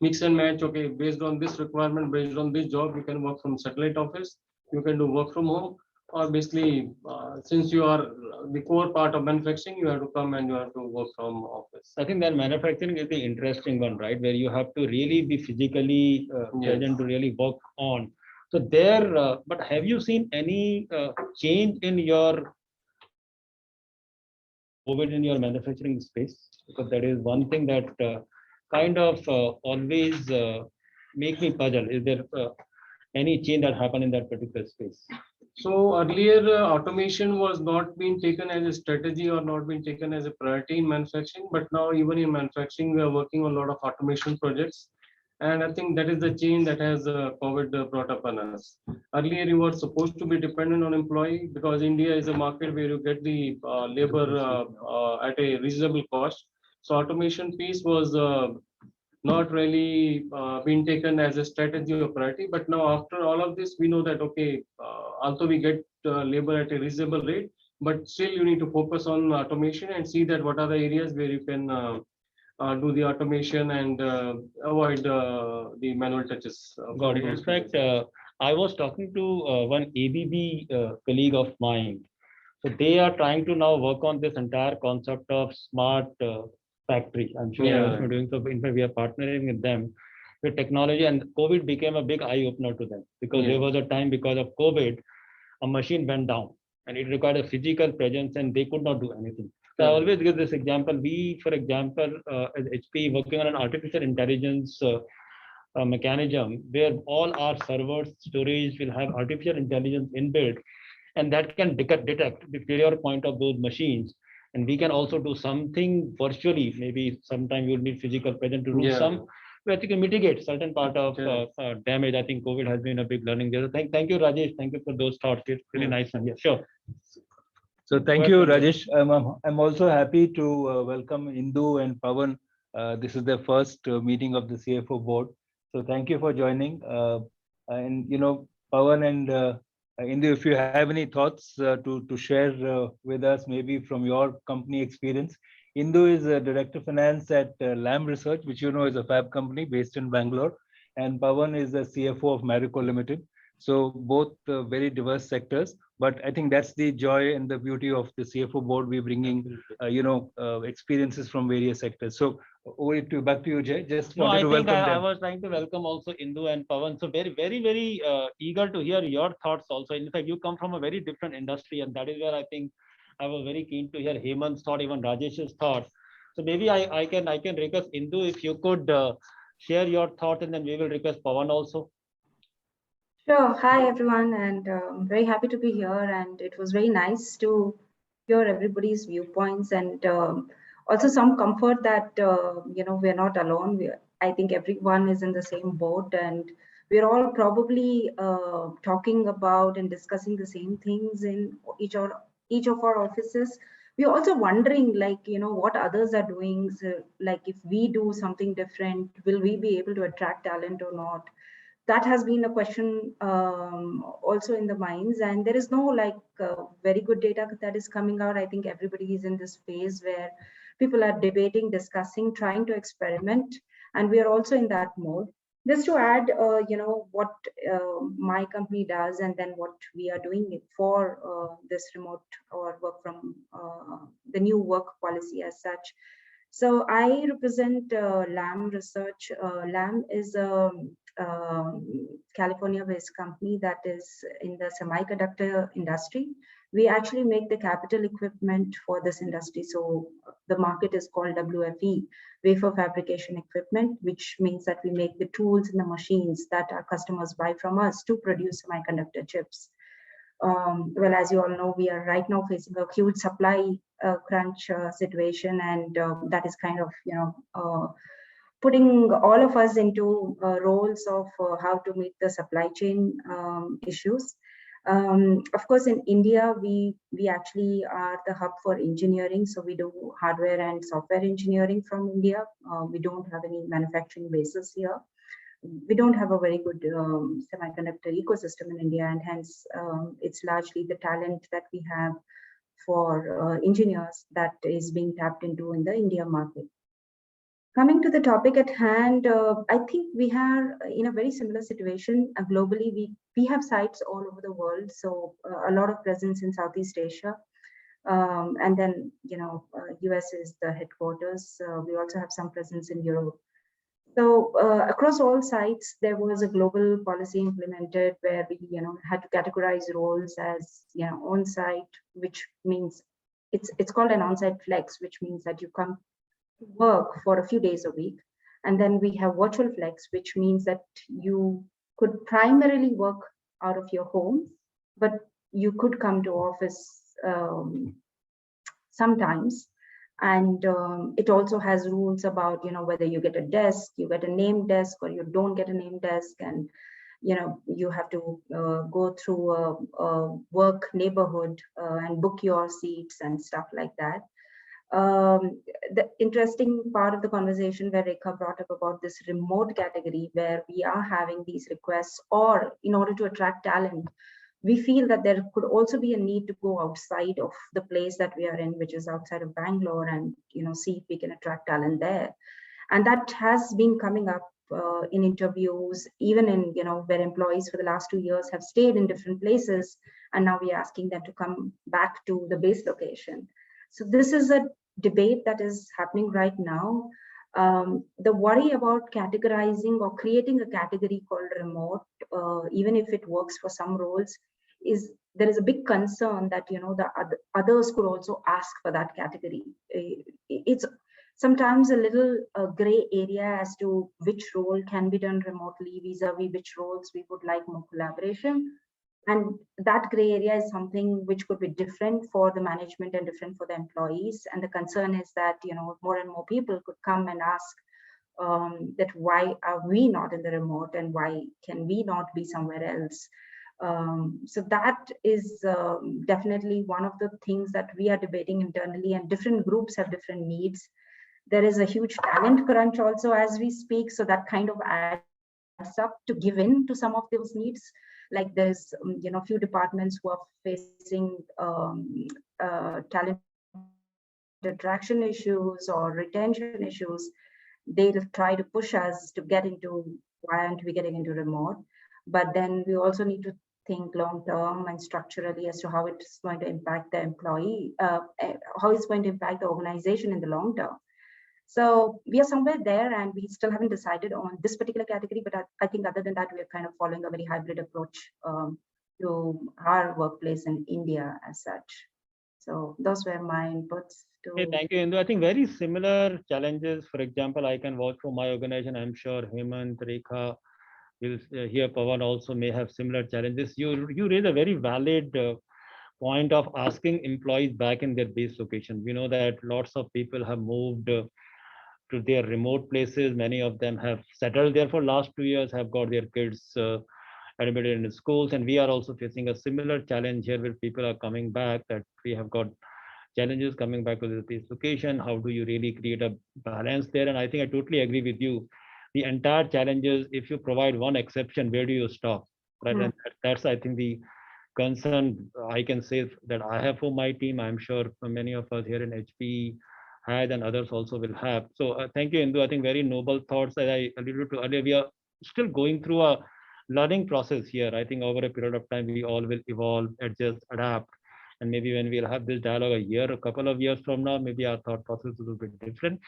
mix and match. Okay, based on this requirement, based on this job, you can work from satellite office, you can do work from home, or basically since you are the core part of manufacturing, you have to come and you have to work from office. I think that manufacturing is the interesting one, right? Where you have to really be physically present to really work on. So there, but have you seen any change in your COVID in your manufacturing space? Because that is one thing that kind of always make me puzzle. Is there any change that happened in that particular space? So earlier, automation was not being taken as a strategy or not being taken as a priority in manufacturing, but now even in manufacturing, we are working on a lot of automation projects. And I think that is the change that has COVID brought upon us. Earlier, you were supposed to be dependent on employee because India is a market where you get the labor at a reasonable cost. So automation piece was not really been taken as a strategy or priority. But now after all of this, we know that, okay, although we get labor at a reasonable rate, but still you need to focus on automation and see that what are the areas where you can do the automation and avoid the manual touches. Got it. In fact, I was talking to one ABB colleague of mine. So they are trying to now work on this entire concept of smart factory. I'm sure Yeah. doing so. In fact, we are partnering with them with technology, and COVID became a big eye opener to them because there was a time because of COVID, a machine went down and it required a physical presence and they could not do anything. So I always give this example. We, for example, as HP, working on an artificial intelligence mechanism where all our servers, storage will have artificial intelligence inbuilt, and that can detect the failure point of those machines. And we can also do something virtually. Maybe sometime you'll need physical presence to do some, where you can mitigate certain part of damage. I think COVID has been a big learning there. Thank you, Rajesh. Thank you for those thoughts. It's really nice one. Yeah, sure. So thank you, Rajesh. I'm also happy to welcome Indu and Pawan. This is their first meeting of the CFO board. So thank you for joining. And Pawan and Indu, if you have any thoughts to share with us, maybe from your company experience. Indu is a Director of Finance at Lamb Research, which is a fab company based in Bangalore. And Pawan is the CFO of Marico Limited. So both very diverse sectors. But I think that's the joy and the beauty of the CFO board. We're bringing, experiences from various sectors. So back to you, Jay. Just wanted to welcome them. I was trying to welcome also Indu and Pawan. So very, very, very eager to hear your thoughts also. In fact, you come from a very different industry, and that is where I think I was very keen to hear Hemant's thought, even Rajesh's thoughts. So maybe I can request Indu if you could share your thoughts, and then we will request Pawan also. Sure. Hi, everyone, and very happy to be here. And it was very nice to hear everybody's viewpoints, and also some comfort that we're not alone. I think everyone is in the same boat, and we're all probably talking about and discussing the same things in each of our offices. We're also wondering, what others are doing. So, if we do something different, will we be able to attract talent or not? That has been a question also in the minds, and there is no very good data that is coming out. I think everybody is in this phase where people are debating, discussing, trying to experiment, and we are also in that mode. Just to add, what my company does, and then what we are doing for this remote or work from the new work policy as such. So I represent Lamb Research. Lamb is a California-based company that is in the semiconductor industry. We actually make the capital equipment for this industry. So the market is called WFE, wafer fabrication equipment, which means that we make the tools and the machines that our customers buy from us to produce semiconductor chips. Well, as you all know, we are right now facing a huge supply crunch situation, and that is kind of, putting all of us into roles of how to meet the supply chain issues. Of course, in India, we actually are the hub for engineering. So we do hardware and software engineering from India. We don't have any manufacturing bases here. We don't have a very good semiconductor ecosystem in India, and hence it's largely the talent that we have for engineers that is being tapped into in the India market. Coming to the topic at hand, I think we are in a very similar situation globally. We have sites all over the world, so a lot of presence in Southeast Asia, and then US is the headquarters. We also have some presence in Europe. So across all sites, there was a global policy implemented where we had to categorize roles as on-site, which means it's called an on-site flex, which means that you come to work for a few days a week. And then we have virtual flex, which means that you could primarily work out of your home, but you could come to office sometimes. And it also has rules about, whether you get a desk, you get a named desk, or you don't get a named desk. And, you have to go through a work neighborhood and book your seats and stuff like that. The interesting part of the conversation where Rekha brought up about this remote category, where we are having these requests, or in order to attract talent, we feel that there could also be a need to go outside of the place that we are in, which is outside of Bangalore, and see if we can attract talent there. And that has been coming up in interviews, even in where employees for the last 2 years have stayed in different places, and now we're asking them to come back to the base location. So this is a debate that is happening right now. The worry about categorizing or creating a category called remote, even if it works for some roles, is there is a big concern that the others could also ask for that category. It's sometimes a little gray area as to which role can be done remotely vis-a-vis which roles we would like more collaboration. And that gray area is something which could be different for the management and different for the employees. And the concern is that, more and more people could come and ask that why are we not in the remote, and why can we not be somewhere else? So that is definitely one of the things that we are debating internally, and different groups have different needs. There is a huge talent crunch also as we speak. So that kind of adds up to give in to some of those needs. Like there's, few departments who are facing talent attraction issues or retention issues. They'll try to push us to get into, why aren't we getting into remote? But then we also need to think long term and structurally as to how it's going to impact the employee, how it's going to impact the organization in the long term. So we are somewhere there, and we still haven't decided on this particular category. But I think other than that, we're kind of following a very hybrid approach to our workplace in India as such. So those were my inputs. Okay, thank you, Indu. I think very similar challenges. For example, I can vouch for my organization. I'm sure Hemant, Rekha, will here Pawan also may have similar challenges. You raise a very valid point of asking employees back in their base location. We know that lots of people have moved to their remote places. Many of them have settled there for last 2 years, have got their kids admitted in schools, and we are also facing a similar challenge here where people are coming back, that we have got challenges coming back to this location. How do you really create a balance there? And I think I totally agree with you. The entire challenges, if you provide one exception, where do you stop? Right. And that's, I think, the concern I can say that I have for my team. I'm sure many of us here in HP had, and others also will have. So thank you, Indu. I think very noble thoughts that I alluded to earlier. We are still going through a learning process here. I think over a period of time, we all will evolve, adjust, adapt. And maybe when we'll have this dialogue a couple of years from now, maybe our thought process will be different.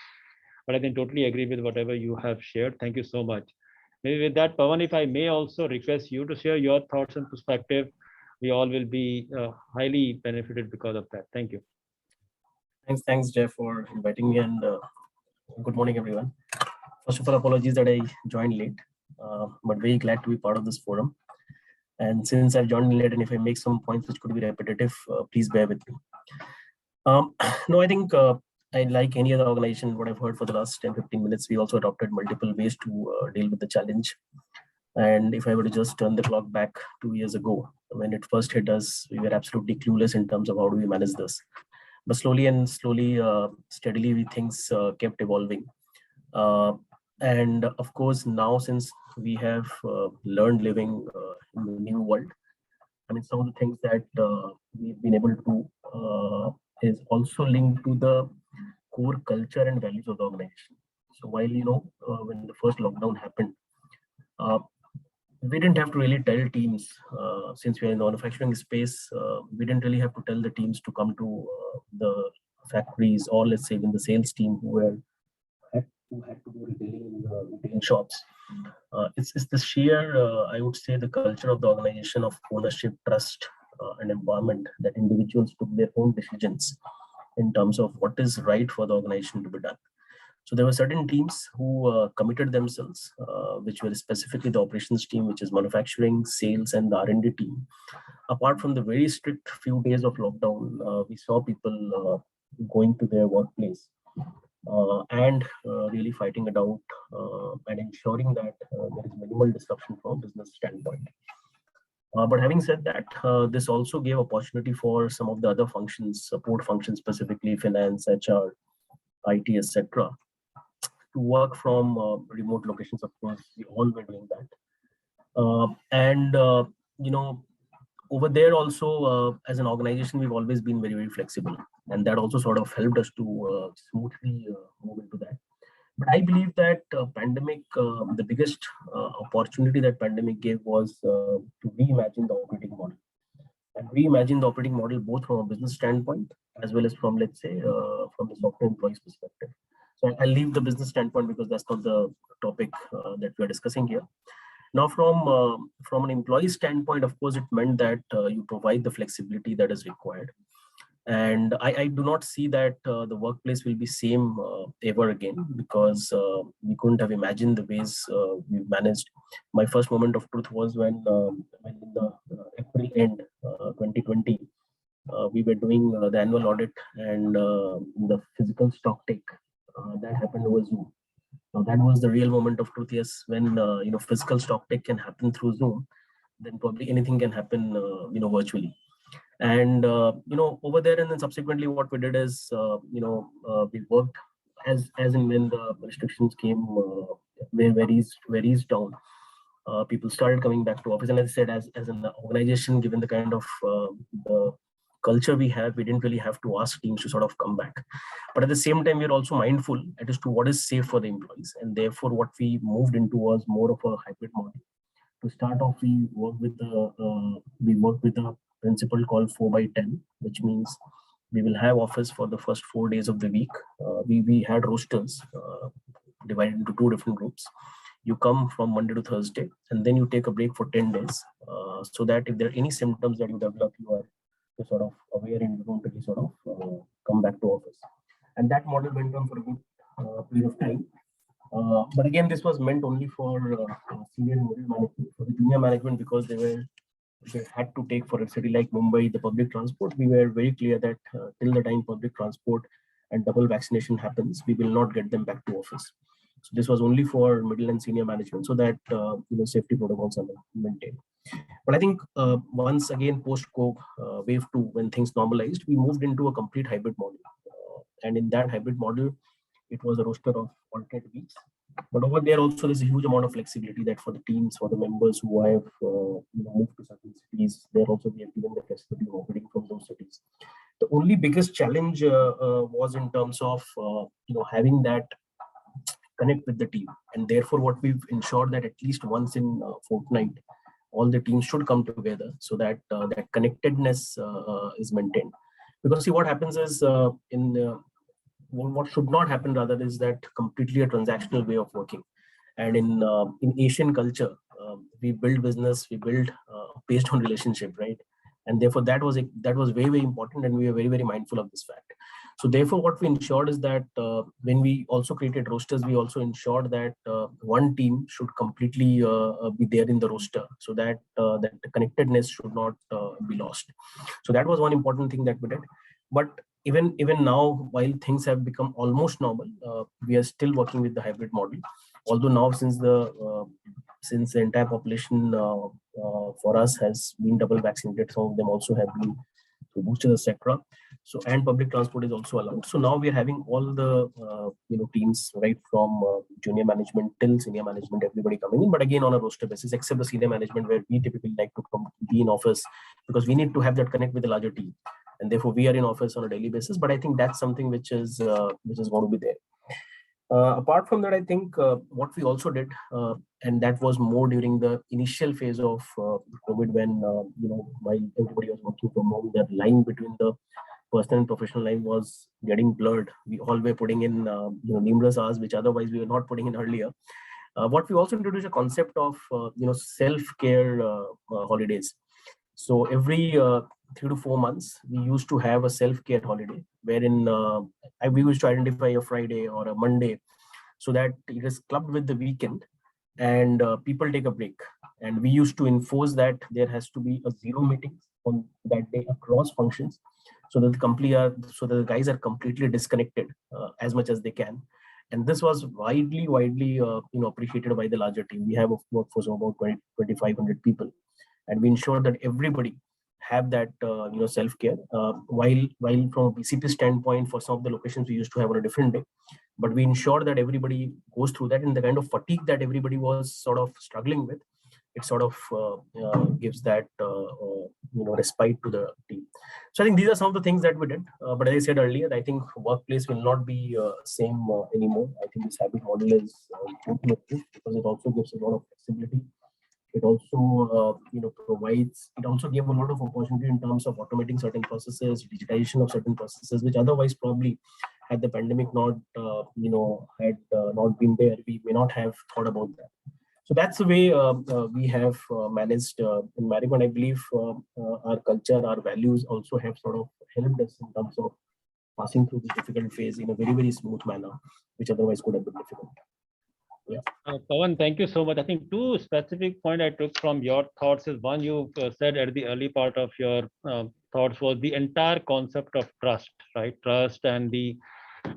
But I can totally agree with whatever you have shared. Thank you so much. Maybe with that, Pawan, if I may also request you to share your thoughts and perspective, we all will be highly benefited because of that. Thank you. Thanks, Jeff, for inviting me, and good morning, everyone. First of all, apologies that I joined late, but very glad to be part of this forum. And since I've joined late, and if I make some points which could be repetitive, please bear with me. No, I think like any other organization, what I've heard for the last 10-15 minutes, we also adopted multiple ways to deal with the challenge. And if I were to just turn the clock back 2 years ago, when it first hit us, we were absolutely clueless in terms of how do we manage this. But slowly, steadily, things kept evolving. And of course, now since we have learned living in the new world, I mean, some of the things that we've been able to do is also linked to the core culture and values of the organization. So while, when the first lockdown happened, we didn't have to really tell teams, since we're in the manufacturing space, we didn't really have to tell the teams to come to the factories, or let's say in the sales team who had to do retailing in the retail shops. It's the sheer, I would say, the culture of the organization of ownership, trust, and empowerment, that individuals took their own decisions in terms of what is right for the organization to be done. So there were certain teams who committed themselves, which were specifically the operations team, which is manufacturing, sales, and the R&D team. Apart from the very strict few days of lockdown, we saw people going to their workplace and really fighting it out and ensuring that there is minimal disruption from a business standpoint. But having said that, this also gave opportunity for some of the other functions, support functions, specifically finance, HR, IT, etc., to work from remote locations. Of course, we all were doing that. Over there also, as an organization, we've always been very, very flexible. And that also sort of helped us to smoothly move into that. But I believe that pandemic, the biggest opportunity that pandemic gave was to reimagine the operating model. And reimagine the operating model both from a business standpoint as well as from, let's say, from the software employees perspective. So I'll leave the business standpoint because that's not the topic that we're discussing here. Now, from an employee standpoint, of course, it meant that you provide the flexibility that is required. And I do not see that the workplace will be same ever again, because we couldn't have imagined the ways we managed. My first moment of truth was when in the April end 2020, we were doing the annual audit, and the physical stock take that happened over Zoom. Now that was the real moment of truth. Yes, when physical stock take can happen through Zoom, then probably anything can happen virtually. And over there, and then subsequently what we did is we worked as and when the restrictions came were eased down, people started coming back to office. And as I said, as an organization, given the kind of the culture we have, we didn't really have to ask teams to sort of come back. But at the same time, we're also mindful as to what is safe for the employees. And therefore, what we moved into was more of a hybrid model. To start off, we worked with a principle called 4x10, which means we will have office for the first 4 days of the week. We had rosters divided into 2 different groups. You come from Monday to Thursday, and then you take a break for 10 days, so that if there are any symptoms that you develop, you are sort of aware and you don't really sort of come back to office. And that model went on for a good period of time. But again, this was meant only for senior and middle management. For the junior management, because they had to take, for a city like Mumbai, the public transport, we were very clear that till the time public transport and double vaccination happens, we will not get them back to office. So this was only for middle and senior management, so that safety protocols are maintained. But I think once again, post-COVID wave 2, when things normalized, we moved into a complete hybrid model. And in that hybrid model, it was a roster of alternate weeks. But over there also, there's a huge amount of flexibility that for the teams, for the members who have moved to certain cities, there also we have given the flexibility of operating from those cities. The only biggest challenge was in terms of having that connect with the team. And therefore, what we've ensured that at least once in a fortnight, all the teams should come together so that that connectedness is maintained. Because see, what happens is what should not happen rather is that completely a transactional way of working. And in Asian culture, we build business, we build based on relationship, right? And therefore that was very, very important, and we were very, very mindful of this fact. So therefore, what we ensured is that when we also created rosters, we also ensured that one team should completely be there in the roster, so that that the connectedness should not be lost. So that was one important thing that we did. But even now, while things have become almost normal, we are still working with the hybrid model. Although now, since the entire population for us has been double vaccinated, some of them also have been boosted, etc. So, and public transport is also allowed. So now we are having all the teams, right from junior management till senior management, everybody coming in, but again on a roster basis, except the senior management, where we typically like to be in office because we need to have that connect with the larger team, and therefore we are in office on a daily basis. But I think that's something which is going to be there. Apart from that, I think what we also did, and that was more during the initial phase of COVID, when while everybody was working from home, the line between the personal and professional life was getting blurred. We all were putting in numerous hours, which otherwise we were not putting in earlier. What we also introduced a concept of self-care holidays. So every 3 to 4 months, we used to have a self-care holiday, wherein we used to identify a Friday or a Monday so that it is clubbed with the weekend and people take a break. And we used to enforce that there has to be a 0 meetings on that day across functions, so that the guys are completely disconnected as much as they can. And this was widely appreciated by the larger team. We have a workforce of about 2,500 people, and we ensure that everybody have that self-care. While from a BCP standpoint, for some of the locations we used to have on a different day, but we ensure that everybody goes through that, and the kind of fatigue that everybody was sort of struggling with, it sort of gives that respite to the team. So I think these are some of the things that we did. But as I said earlier, I think workplace will not be same anymore. I think this hybrid model is important because it also gives a lot of flexibility. It also provides. It also gave a lot of opportunity in terms of automating certain processes, digitization of certain processes, which otherwise probably, had the pandemic not not been there, we may not have thought about that. So that's the way we have managed in Marigold. I believe our culture, our values also have sort of helped us in terms of passing through this difficult phase in a very, very smooth manner, which otherwise could have been difficult. Yeah. Pawan, thank you so much. I think two specific points I took from your thoughts is one, you said at the early part of your thoughts was the entire concept of trust, right? Trust and the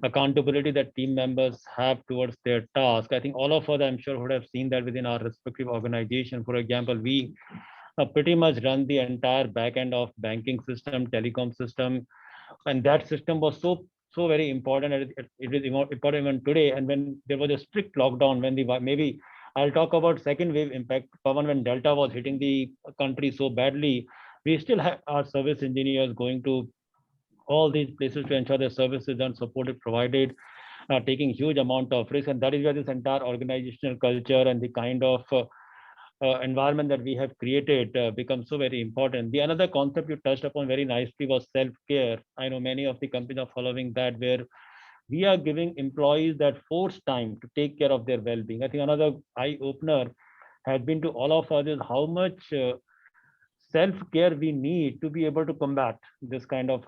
accountability that team members have towards their task. I think all of us, I'm sure, would have seen that within our respective organization. For example, we pretty much run the entire back end of banking system, telecom system, and that system was so very important, and it is important even today. And when there was a strict lockdown, when maybe I'll talk about second wave impact, Pawan, when Delta was hitting the country so badly, we still have our service engineers going to all these places to ensure their services and support is provided, taking huge amount of risk. And that is where this entire organizational culture and the kind of environment that we have created becomes so very important. The another concept you touched upon very nicely was self-care. I know many of the companies are following that, where we are giving employees that forced time to take care of their well-being. I think another eye-opener has been to all of us is how much self-care we need to be able to combat this kind of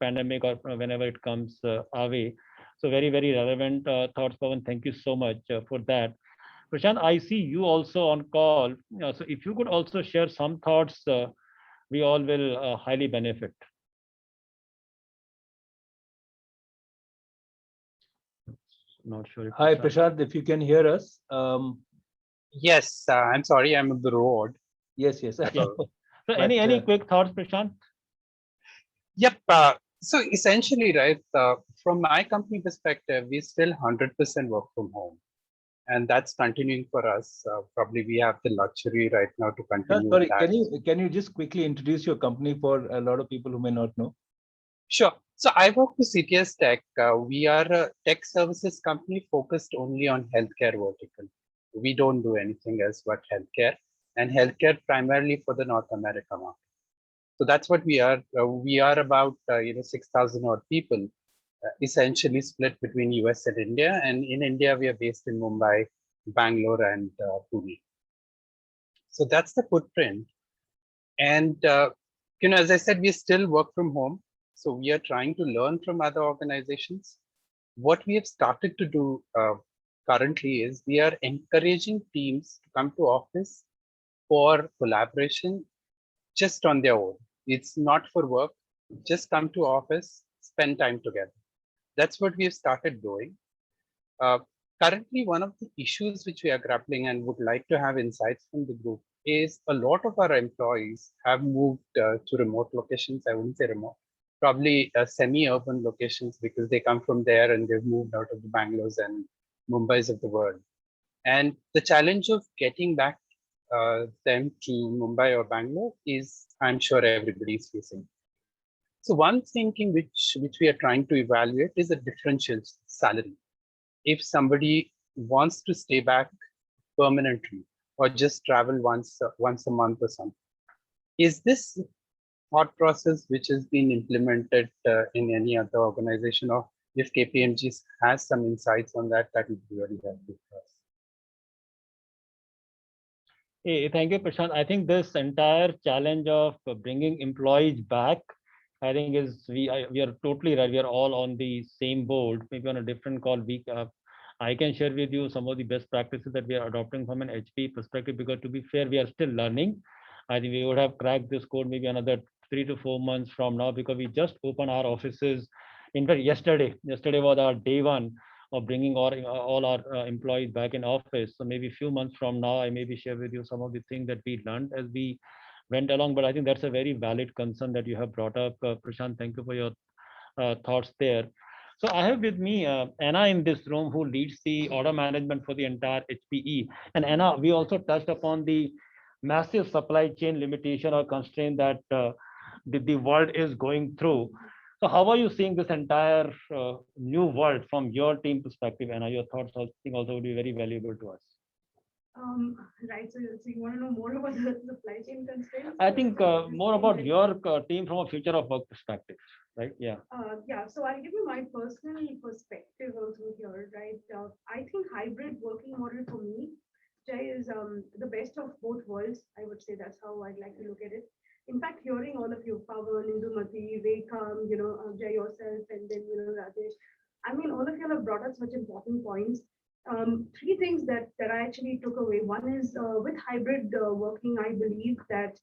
pandemic or whenever it comes our way. So very, very relevant thoughts, Pawan. Thank you so much for that. Prashant, I see you also on call. So if you could also share some thoughts, we all will highly benefit. Not sure. Hi, Prashant, if you can hear us. Yes, I'm sorry, I'm on the road. Yes. So any quick thoughts, Prashant? Yep. So essentially, right, from my company perspective, we still 100% work from home. And that's continuing for us. Probably we have the luxury right now to continue. Sorry, that. can you just quickly introduce your company for a lot of people who may not know? Sure. So I work for CTS Tech. We are a tech services company focused only on healthcare vertical. We don't do anything else but healthcare, and healthcare primarily for the North America market. So that's what we are. We are about 6,000 odd people, essentially split between US and India. And in India, we are based in Mumbai, Bangalore, and Pune. So that's the footprint. And as I said, we still work from home. So we are trying to learn from other organizations. What we have started to do currently is we are encouraging teams to come to office for collaboration just on their own. It's not for work. Just come to office, spend time together. That's what we have started doing. Currently, one of the issues which we are grappling and would like to have insights from the group is a lot of our employees have moved to remote locations. I wouldn't say remote, probably semi-urban locations, because they come from there and they've moved out of the Bangalore's and Mumbai's of the world. And the challenge of getting back them to Mumbai or Bangalore is, I'm sure everybody is facing. So one thinking which we are trying to evaluate is a differential salary. If somebody wants to stay back permanently or just travel once a month or something, is this thought process which has been implemented in any other organization, or if KPMG has some insights on that, that would be very helpful for us. Hey, thank you, Prashant. I think this entire challenge of bringing employees back, I think we are totally right. We are all on the same board, maybe on a different call. I can share with you some of the best practices that we are adopting from an HP perspective, because to be fair, we are still learning. I think we would have cracked this code maybe another 3 to 4 months from now, because we just opened our offices. In fact, yesterday was our day one of bringing all our employees back in office. So maybe a few months from now, I maybe share with you some of the things that we learned as we went along. But I think that's a very valid concern that you have brought up, Prashant. Thank you for your thoughts there. So I have with me Anna in this room, who leads the order management for the entire HPE. And Anna, we also touched upon the massive supply chain limitation or constraint that the world is going through. So how are you seeing this entire new world from your team perspective, Anna? Your thoughts, I think, also would be very valuable to us. Right. So you want to know more about the supply chain constraints? I think more about your team from a future of work perspective, right? Yeah. Yeah. So I'll give you my personal perspective also here, right? I think hybrid working model for me, Jay, is the best of both worlds. I would say that's how I'd like to look at it. In fact, hearing all of you, Pawan, Indumati, Rekam, Jay yourself, and then Rajesh. I mean, all of you have brought up such important points. Three things that I actually took away. One is with hybrid working, I believe that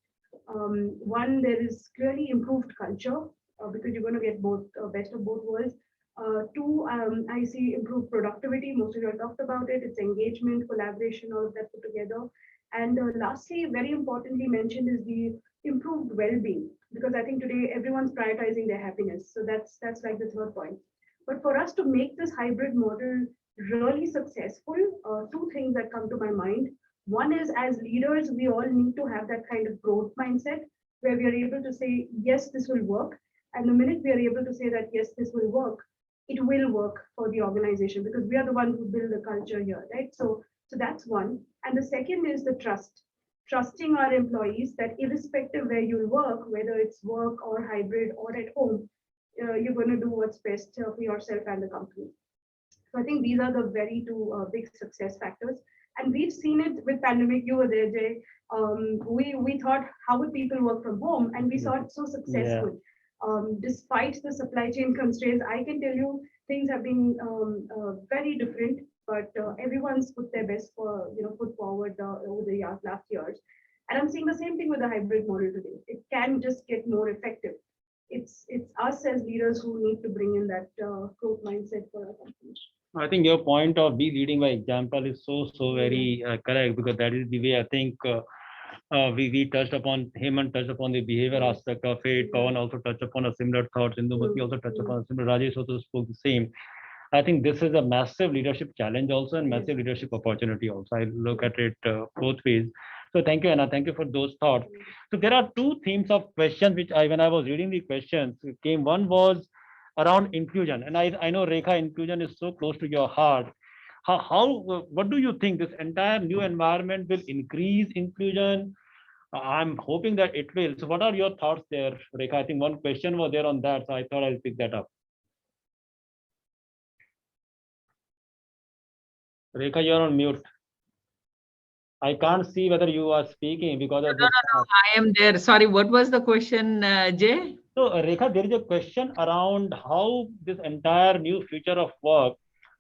one, there is clearly improved culture because you're going to get both best of both worlds. Two, I see improved productivity. Most of you have talked about it. It's engagement, collaboration, all of that put together. And lastly, very importantly mentioned is the improved well-being, because I think today everyone's prioritizing their happiness. So that's like the third point. But for us to make this hybrid model really successful, two things that come to my mind. One is, as leaders, we all need to have that kind of growth mindset where we are able to say, yes, this will work. And the minute we are able to say that, yes, this will work, it will work for the organization, because we are the ones who build the culture here, right? So that's one. And the second is the trust. Trusting our employees that irrespective where you'll work, whether it's work or hybrid or at home, you're going to do what's best for yourself and the company. So I think these are the very two big success factors. And we've seen it with pandemic. You were there, Jay. We thought, how would people work from home? And we saw it so successful. Despite the supply chain constraints, I can tell you things have been very different, but everyone's put their best for, put forward over the last years. And I'm seeing the same thing with the hybrid model today. It can just get more effective. It's us as leaders who need to bring in that growth mindset for our company. I think your point of be leading by example is so very correct, because that is the way I think we touched upon, Hemant touched upon the behavior aspect of it. Pawan also touched upon a similar thoughts. Indumati also touched upon a similar. Rajesh also spoke the same. I think this is a massive leadership challenge also, and massive leadership opportunity also. I look at it both ways. So thank you, Anna. Thank you for those thoughts. So there are two themes of questions which when I was reading the questions came. One was around inclusion, and I know, Rekha, inclusion is so close to your heart. What do you think this entire new environment will increase inclusion? I'm hoping that it will. So what are your thoughts there, Rekha? I think one question was there on that, so I thought I'll pick that up. Rekha, you're on mute. I can't see whether you are speaking because of this. No, I am there. Sorry, what was the question, Jay? So, Rekha, there is a question around how this entire new future of work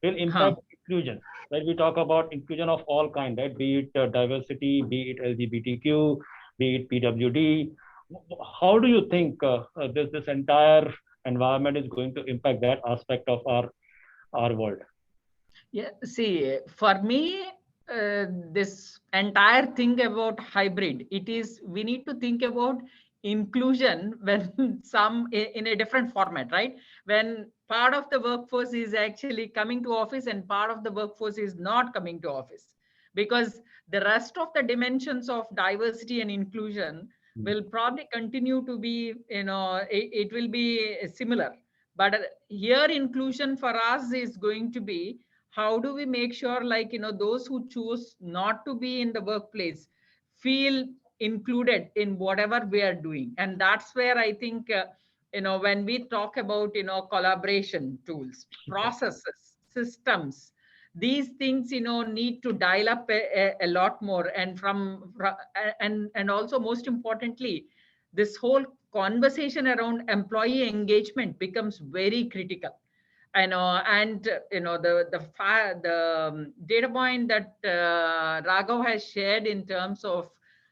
will impact inclusion. Right? We talk about inclusion of all kinds, right? Be it diversity, be it LGBTQ, be it PWD. How do you think this entire environment is going to impact that aspect of our world? Yeah, see, for me, this entire thing about hybrid, we need to think about inclusion when some in a different format, right? When part of the workforce is actually coming to office and part of the workforce is not coming to office, because the rest of the dimensions of diversity and inclusion will probably continue to be, it will be similar. But here inclusion for us is going to be, how do we make sure, those who choose not to be in the workplace feel included in whatever we are doing? And that's where I think, when we talk about, collaboration tools, processes, systems, these things, need to dial up a lot more. And and also, most importantly, this whole conversation around employee engagement becomes very critical. And the data point that Raghav has shared in terms of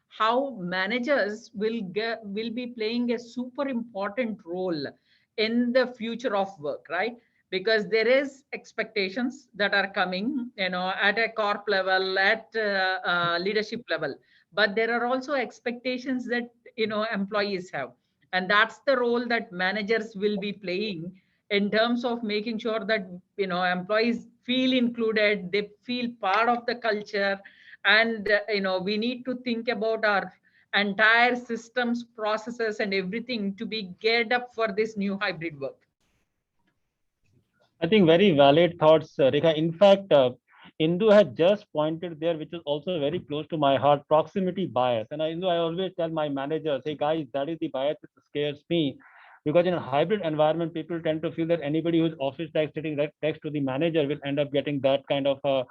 how managers will be playing a super important role in the future of work, right? Because there is expectations that are coming, at a corp level, at leadership level, but there are also expectations that employees have, and that's the role that managers will be playing in terms of making sure that employees feel included, they feel part of the culture. And we need to think about our entire systems, processes, and everything to be geared up for this new hybrid work. I think very valid thoughts, Rekha. In fact, Indu had just pointed there, which is also very close to my heart, proximity bias. And I always tell my managers, hey guys, that is the bias that scares me. Because in a hybrid environment, people tend to feel that anybody who's office like sitting right next to the manager will end up getting that kind of a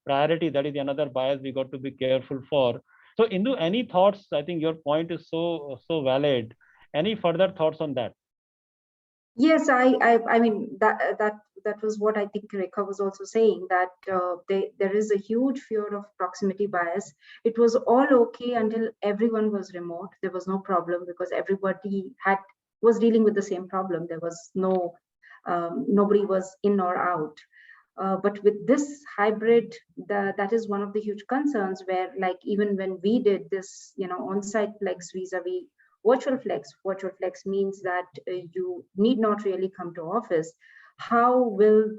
priority. That is another bias we got to be careful for. So Indu, any thoughts? I think your point is so valid. Any further thoughts on that? Yes, I mean that was what I think Rekha was also saying, that there is a huge fear of proximity bias. It was all okay until everyone was remote. There was no problem because everybody was dealing with the same problem. There was nobody was in or out. But with this hybrid, that is one of the huge concerns, where like even when we did this, on-site flex vis-a-vis virtual flex means that you need not really come to office. How will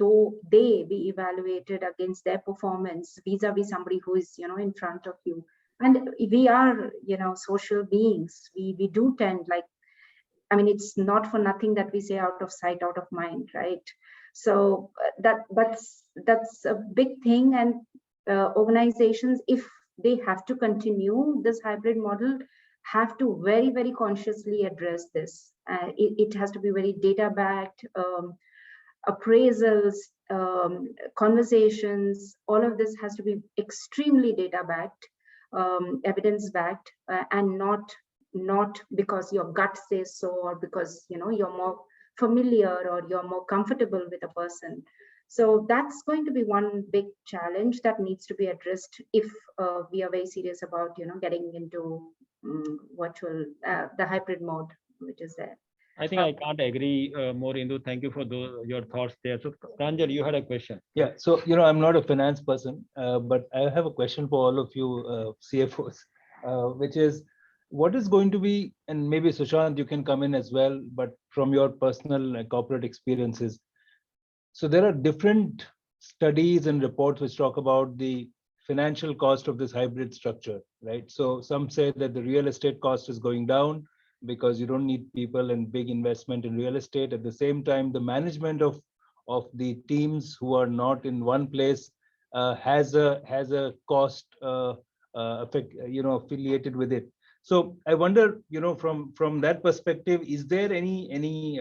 they be evaluated against their performance vis-a-vis somebody who is in front of you? And we are social beings. We do tend, like, I mean, it's not for nothing that we say out of sight, out of mind, right? So that's a big thing. And organizations, if they have to continue this hybrid model, have to very, very consciously address this. It has to be very data backed, appraisals, conversations, all of this has to be extremely data backed, evidence backed, and not because your gut says so, or because you're more familiar or you're more comfortable with a person. So that's going to be one big challenge that needs to be addressed if we are very serious about getting into virtual, the hybrid mode which is there. I think I can't agree more, Indu. Thank you for your thoughts there. So Pranjal, you had a question. Yeah, so I'm not a finance person, but I have a question for all of you CFOs, which is, what is going to be, and maybe Sushant, you can come in as well, but from your personal corporate experiences. So there are different studies and reports which talk about the financial cost of this hybrid structure, right? So some say that the real estate cost is going down because you don't need people and big investment in real estate. At the same time, the management of the teams who are not in one place has a cost effect, affiliated with it. So I wonder, from that perspective, is there any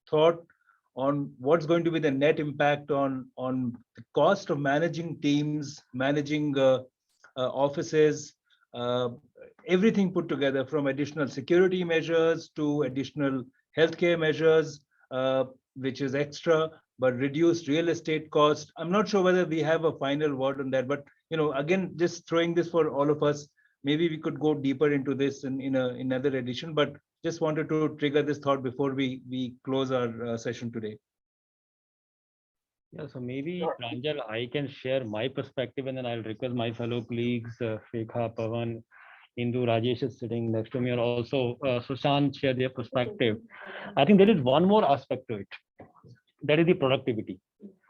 thought on what's going to be the net impact on the cost of managing teams, managing offices, everything put together, from additional security measures to additional healthcare measures, which is extra, but reduced real estate cost. I'm not sure whether we have a final word on that, but again, just throwing this for all of us. Maybe we could go deeper into this in another edition, but just wanted to trigger this thought before we close our session today. Yeah, so maybe Pranjal, I can share my perspective, and then I'll request my fellow colleagues, Rekha, Pawan, Indu, Rajesh is sitting next to me, or also Sushant share their perspective. I think there is one more aspect to it. That is the productivity.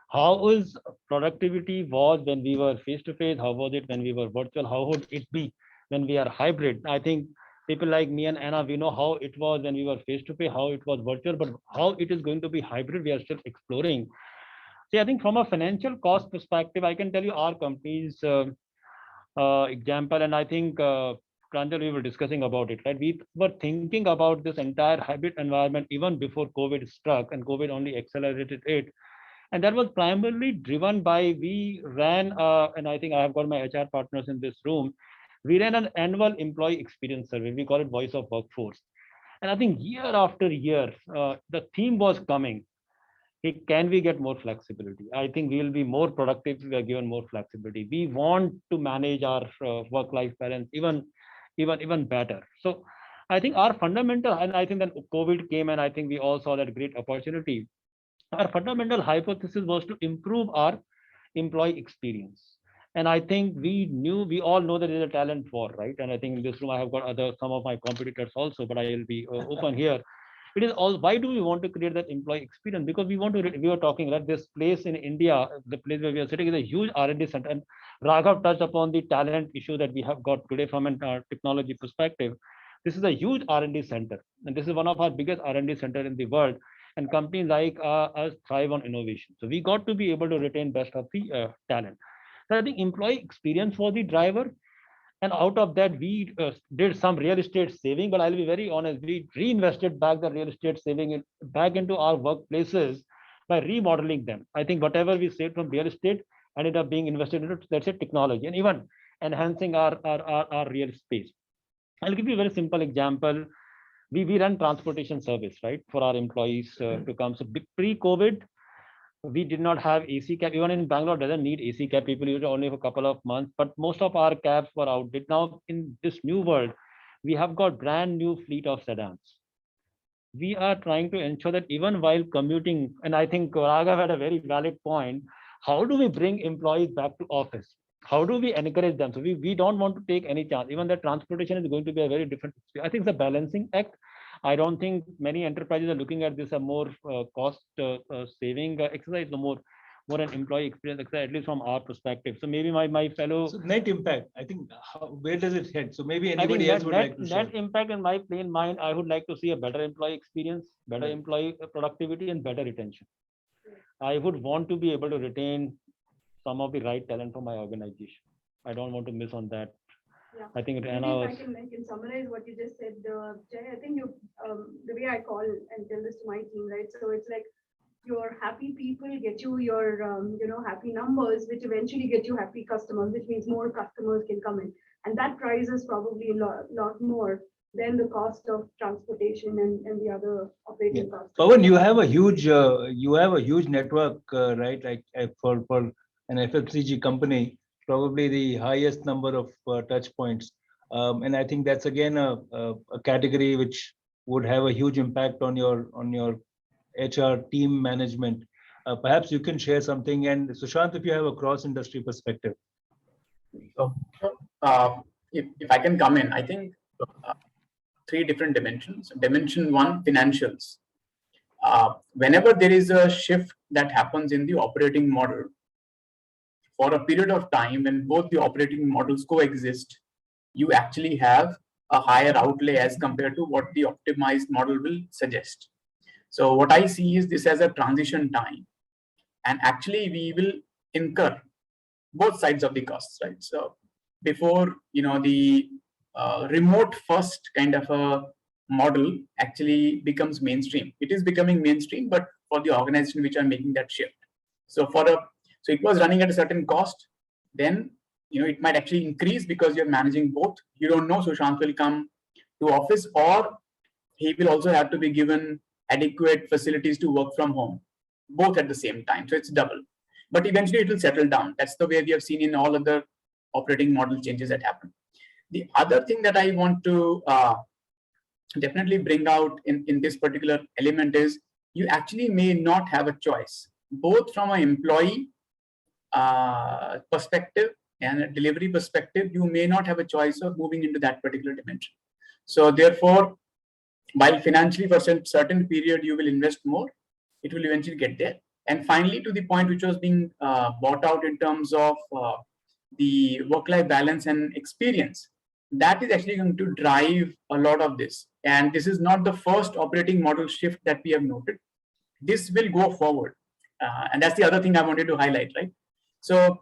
How is productivity was when we were face-to-face? How was it when we were virtual? How would it be when we are hybrid? I think people like me and Anna, we know how it was when we were face-to-face, how it was virtual, but how it is going to be hybrid, we are still exploring. See, I think from a financial cost perspective, I can tell you our company's example, and I think Pranjal, we were discussing about it, right? We were thinking about this entire hybrid environment even before COVID struck, and COVID only accelerated it. And that was primarily driven by, we ran, and I think I have got my HR partners in this room, we ran an annual employee experience survey. We call it Voice of Workforce. And I think year after year, the theme was coming. Hey, can we get more flexibility? I think we will be more productive if we are given more flexibility. We want to manage our work-life balance even better. So I think our fundamental, and I think that COVID came and I think we all saw that great opportunity. Our fundamental hypothesis was to improve our employee experience. And I think we all know that there's a talent war, right? And I think in this room, I have got some of my competitors also, but I will be open here. It is all, why do we want to create that employee experience? Because we were talking that this place in India, the place where we are sitting, is a huge R&D center. And Raghav touched upon the talent issue that we have got today from a technology perspective. This is a huge R&D center. And this is one of our biggest R&D center in the world. And companies like us thrive on innovation. So we got to be able to retain best of the talent. So I think employee experience was the driver. And out of that, we did some real estate saving, but I'll be very honest, we reinvested back the real estate saving back into our workplaces by remodeling them. I think whatever we saved from real estate ended up being invested into, let's say, technology, and even enhancing our real space. I'll give you a very simple example. We run transportation service, right, for our employees to come. So pre-COVID, we did not have AC cab. Even in Bangalore, doesn't need AC cab. People use it only for a couple of months, but most of our cabs were outdated. Now in this new world, we have got brand new fleet of sedans. We are trying to ensure that even while commuting, and I think Raghav had a very valid point, how do we bring employees back to office? How do we encourage them? So we don't want to take any chance. Even the transportation is going to be a very different. I think it's a balancing act. I don't think many enterprises are looking at this a more cost saving exercise, no more an employee experience exercise, at least from our perspective. So maybe my fellow net impact, I think, where does it head? So maybe anybody else would like to share. Net impact in my plain mind, I would like to see a better employee experience, better employee productivity, and better retention. I would want to be able to retain some of the right talent for my organization. I don't want to miss on that. Yeah. I think I can summarize what you just said, Jay. I think the way I call and tell this to my team, right? So it's like your happy people get you your happy numbers, which eventually get you happy customers, which means more customers can come in, and that price is probably a lot more than the cost of transportation and the other operating costs. Pawan, you have a huge network, right? Like for an FMCG company, probably the highest number of touch points. And I think that's again a category which would have a huge impact on your HR team management. Perhaps you can share something. And Sushant, if you have a cross-industry perspective. So, if I can come in, I think 3 different dimensions. Dimension 1, financials. Whenever there is a shift that happens in the operating model, for a period of time when both the operating models coexist, you actually have a higher outlay as compared to what the optimized model will suggest. So what I see is this as a transition time, and actually we will incur both sides of the costs, right? So before the remote first kind of a model actually becomes mainstream, it is becoming mainstream, but for the organization which are making that shift. So so it was running at a certain cost, then it might actually increase because you're managing both. You don't know, Sushant will come to office, or he will also have to be given adequate facilities to work from home, both at the same time. So it's double. But eventually it will settle down. That's the way we have seen in all other operating model changes that happen. The other thing that I want to definitely bring out in this particular element is you actually may not have a choice, both from an employee perspective and a delivery perspective. You may not have a choice of moving into that particular dimension. So therefore, while financially for a certain period you will invest more, it will eventually get there. And finally, to the point which was being brought out in terms of the work-life balance and experience, that is actually going to drive a lot of this. And this is not the first operating model shift that we have noted. This will go forward. And that's the other thing I wanted to highlight, right? So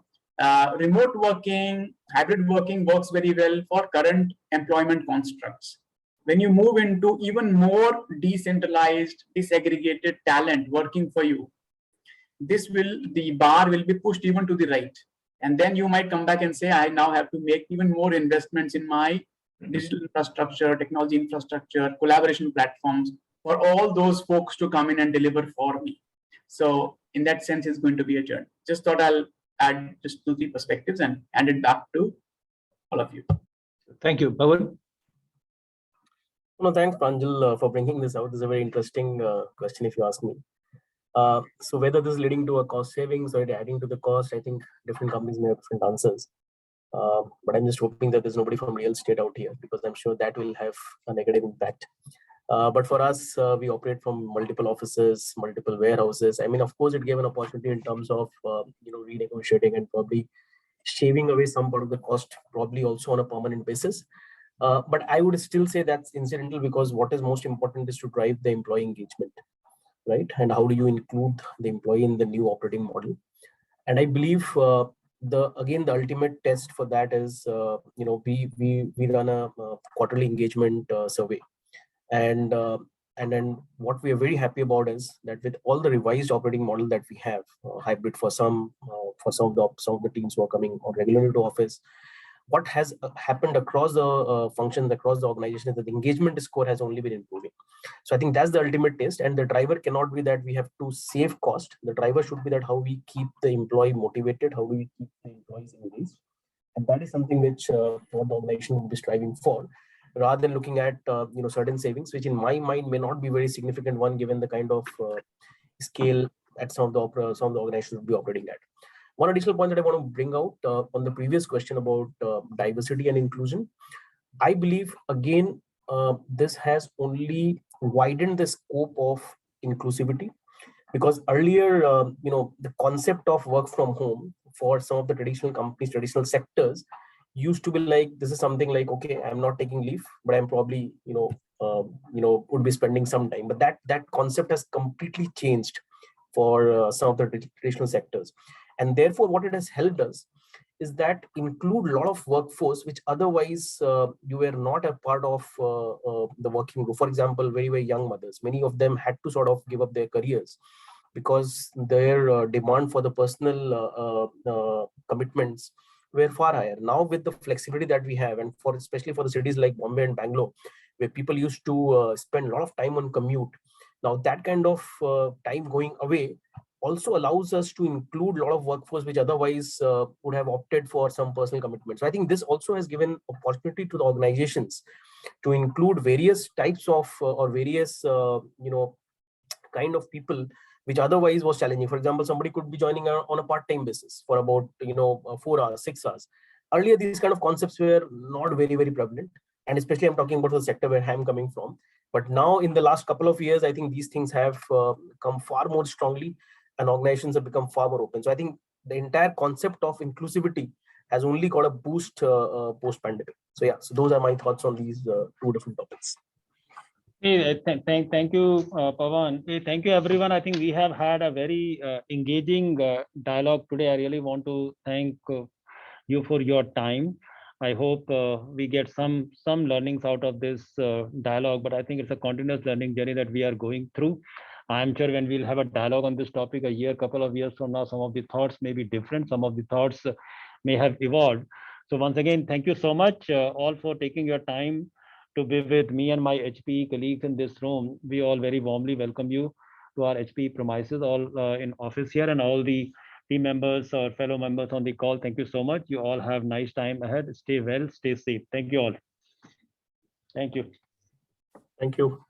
remote working, hybrid working works very well for current employment constructs. When you move into even more decentralized, disaggregated talent working for you, the bar will be pushed even to the right. And then you might come back and say, I now have to make even more investments in my digital infrastructure, technology infrastructure, collaboration platforms for all those folks to come in and deliver for me. So in that sense, it's going to be a journey. Just thought I'll add just 2-3 perspectives and hand it back to all of you. Thank you. Pawan? No, thanks, Pranjal, for bringing this out. This is a very interesting question, if you ask me. So whether this is leading to a cost savings or adding to the cost, I think different companies may have different answers. But I'm just hoping that there's nobody from real estate out here, because I'm sure that will have a negative impact. But for us, we operate from multiple offices, multiple warehouses. I mean, of course, it gave an opportunity in terms of renegotiating and probably shaving away some part of the cost, probably also on a permanent basis. But I would still say that's incidental, because what is most important is to drive the employee engagement, right? And how do you include the employee in the new operating model? And I believe the ultimate test for that is we run a quarterly engagement survey, and then what we are very happy about is that with all the revised operating model that we have, hybrid for some of the teams who are coming on regularly to office, what has happened across the functions, across the organization, is that the engagement score has only been improving. So I think that's the ultimate test, and the driver cannot be that we have to save cost. The driver should be that how we keep the employee motivated, how do we keep the employees engaged, and that is something which what the organization will be striving for, rather than looking at certain savings, which in my mind may not be very significant one, given the kind of scale at some of the organizations will be operating at. One additional point that I want to bring out on the previous question about diversity and inclusion, I believe again this has only widened the scope of inclusivity, because earlier the concept of work from home for some of the traditional companies, traditional sectors, used to be like, this is something like, okay, I'm not taking leave, but I'm probably would be spending some time. But that concept has completely changed for some of the traditional sectors. And therefore, what it has helped us is that include a lot of workforce which otherwise you were not a part of the working group. For example, very, very young mothers, many of them had to sort of give up their careers because their demand for the personal commitments were far higher. Now with the flexibility that we have, and especially for the cities like Bombay and Bangalore, where people used to spend a lot of time on commute, now that kind of time going away also allows us to include a lot of workforce which otherwise would have opted for some personal commitment. So I think this also has given opportunity to the organizations to include various types of or various kind of people which otherwise was challenging. For example, somebody could be joining on a part-time basis for about 4 hours, 6 hours. Earlier, these kind of concepts were not very, very prevalent, and especially I'm talking about the sector where I'm coming from. But now in the last couple of years, I think these things have come far more strongly, and organizations have become far more open. So I think the entire concept of inclusivity has only got a boost post-pandemic. So yeah, so those are my thoughts on these 2 different topics. Hey, thank you, Pawan. Hey, thank you, everyone. I think we have had a very engaging dialogue today. I really want to thank you for your time. I hope we get some learnings out of this dialogue, but I think it's a continuous learning journey that we are going through. I'm sure when we'll have a dialogue on this topic a year, couple of years from now, some of the thoughts may be different. Some of the thoughts may have evolved. So once again, thank you so much all for taking your time to be with me and my HPE colleagues in this room. We all very warmly welcome you to our HPE premises, all in office here, and all the team members or fellow members on the call. Thank you so much. You all have nice time ahead. Stay well, stay safe. Thank you all. Thank you. Thank you.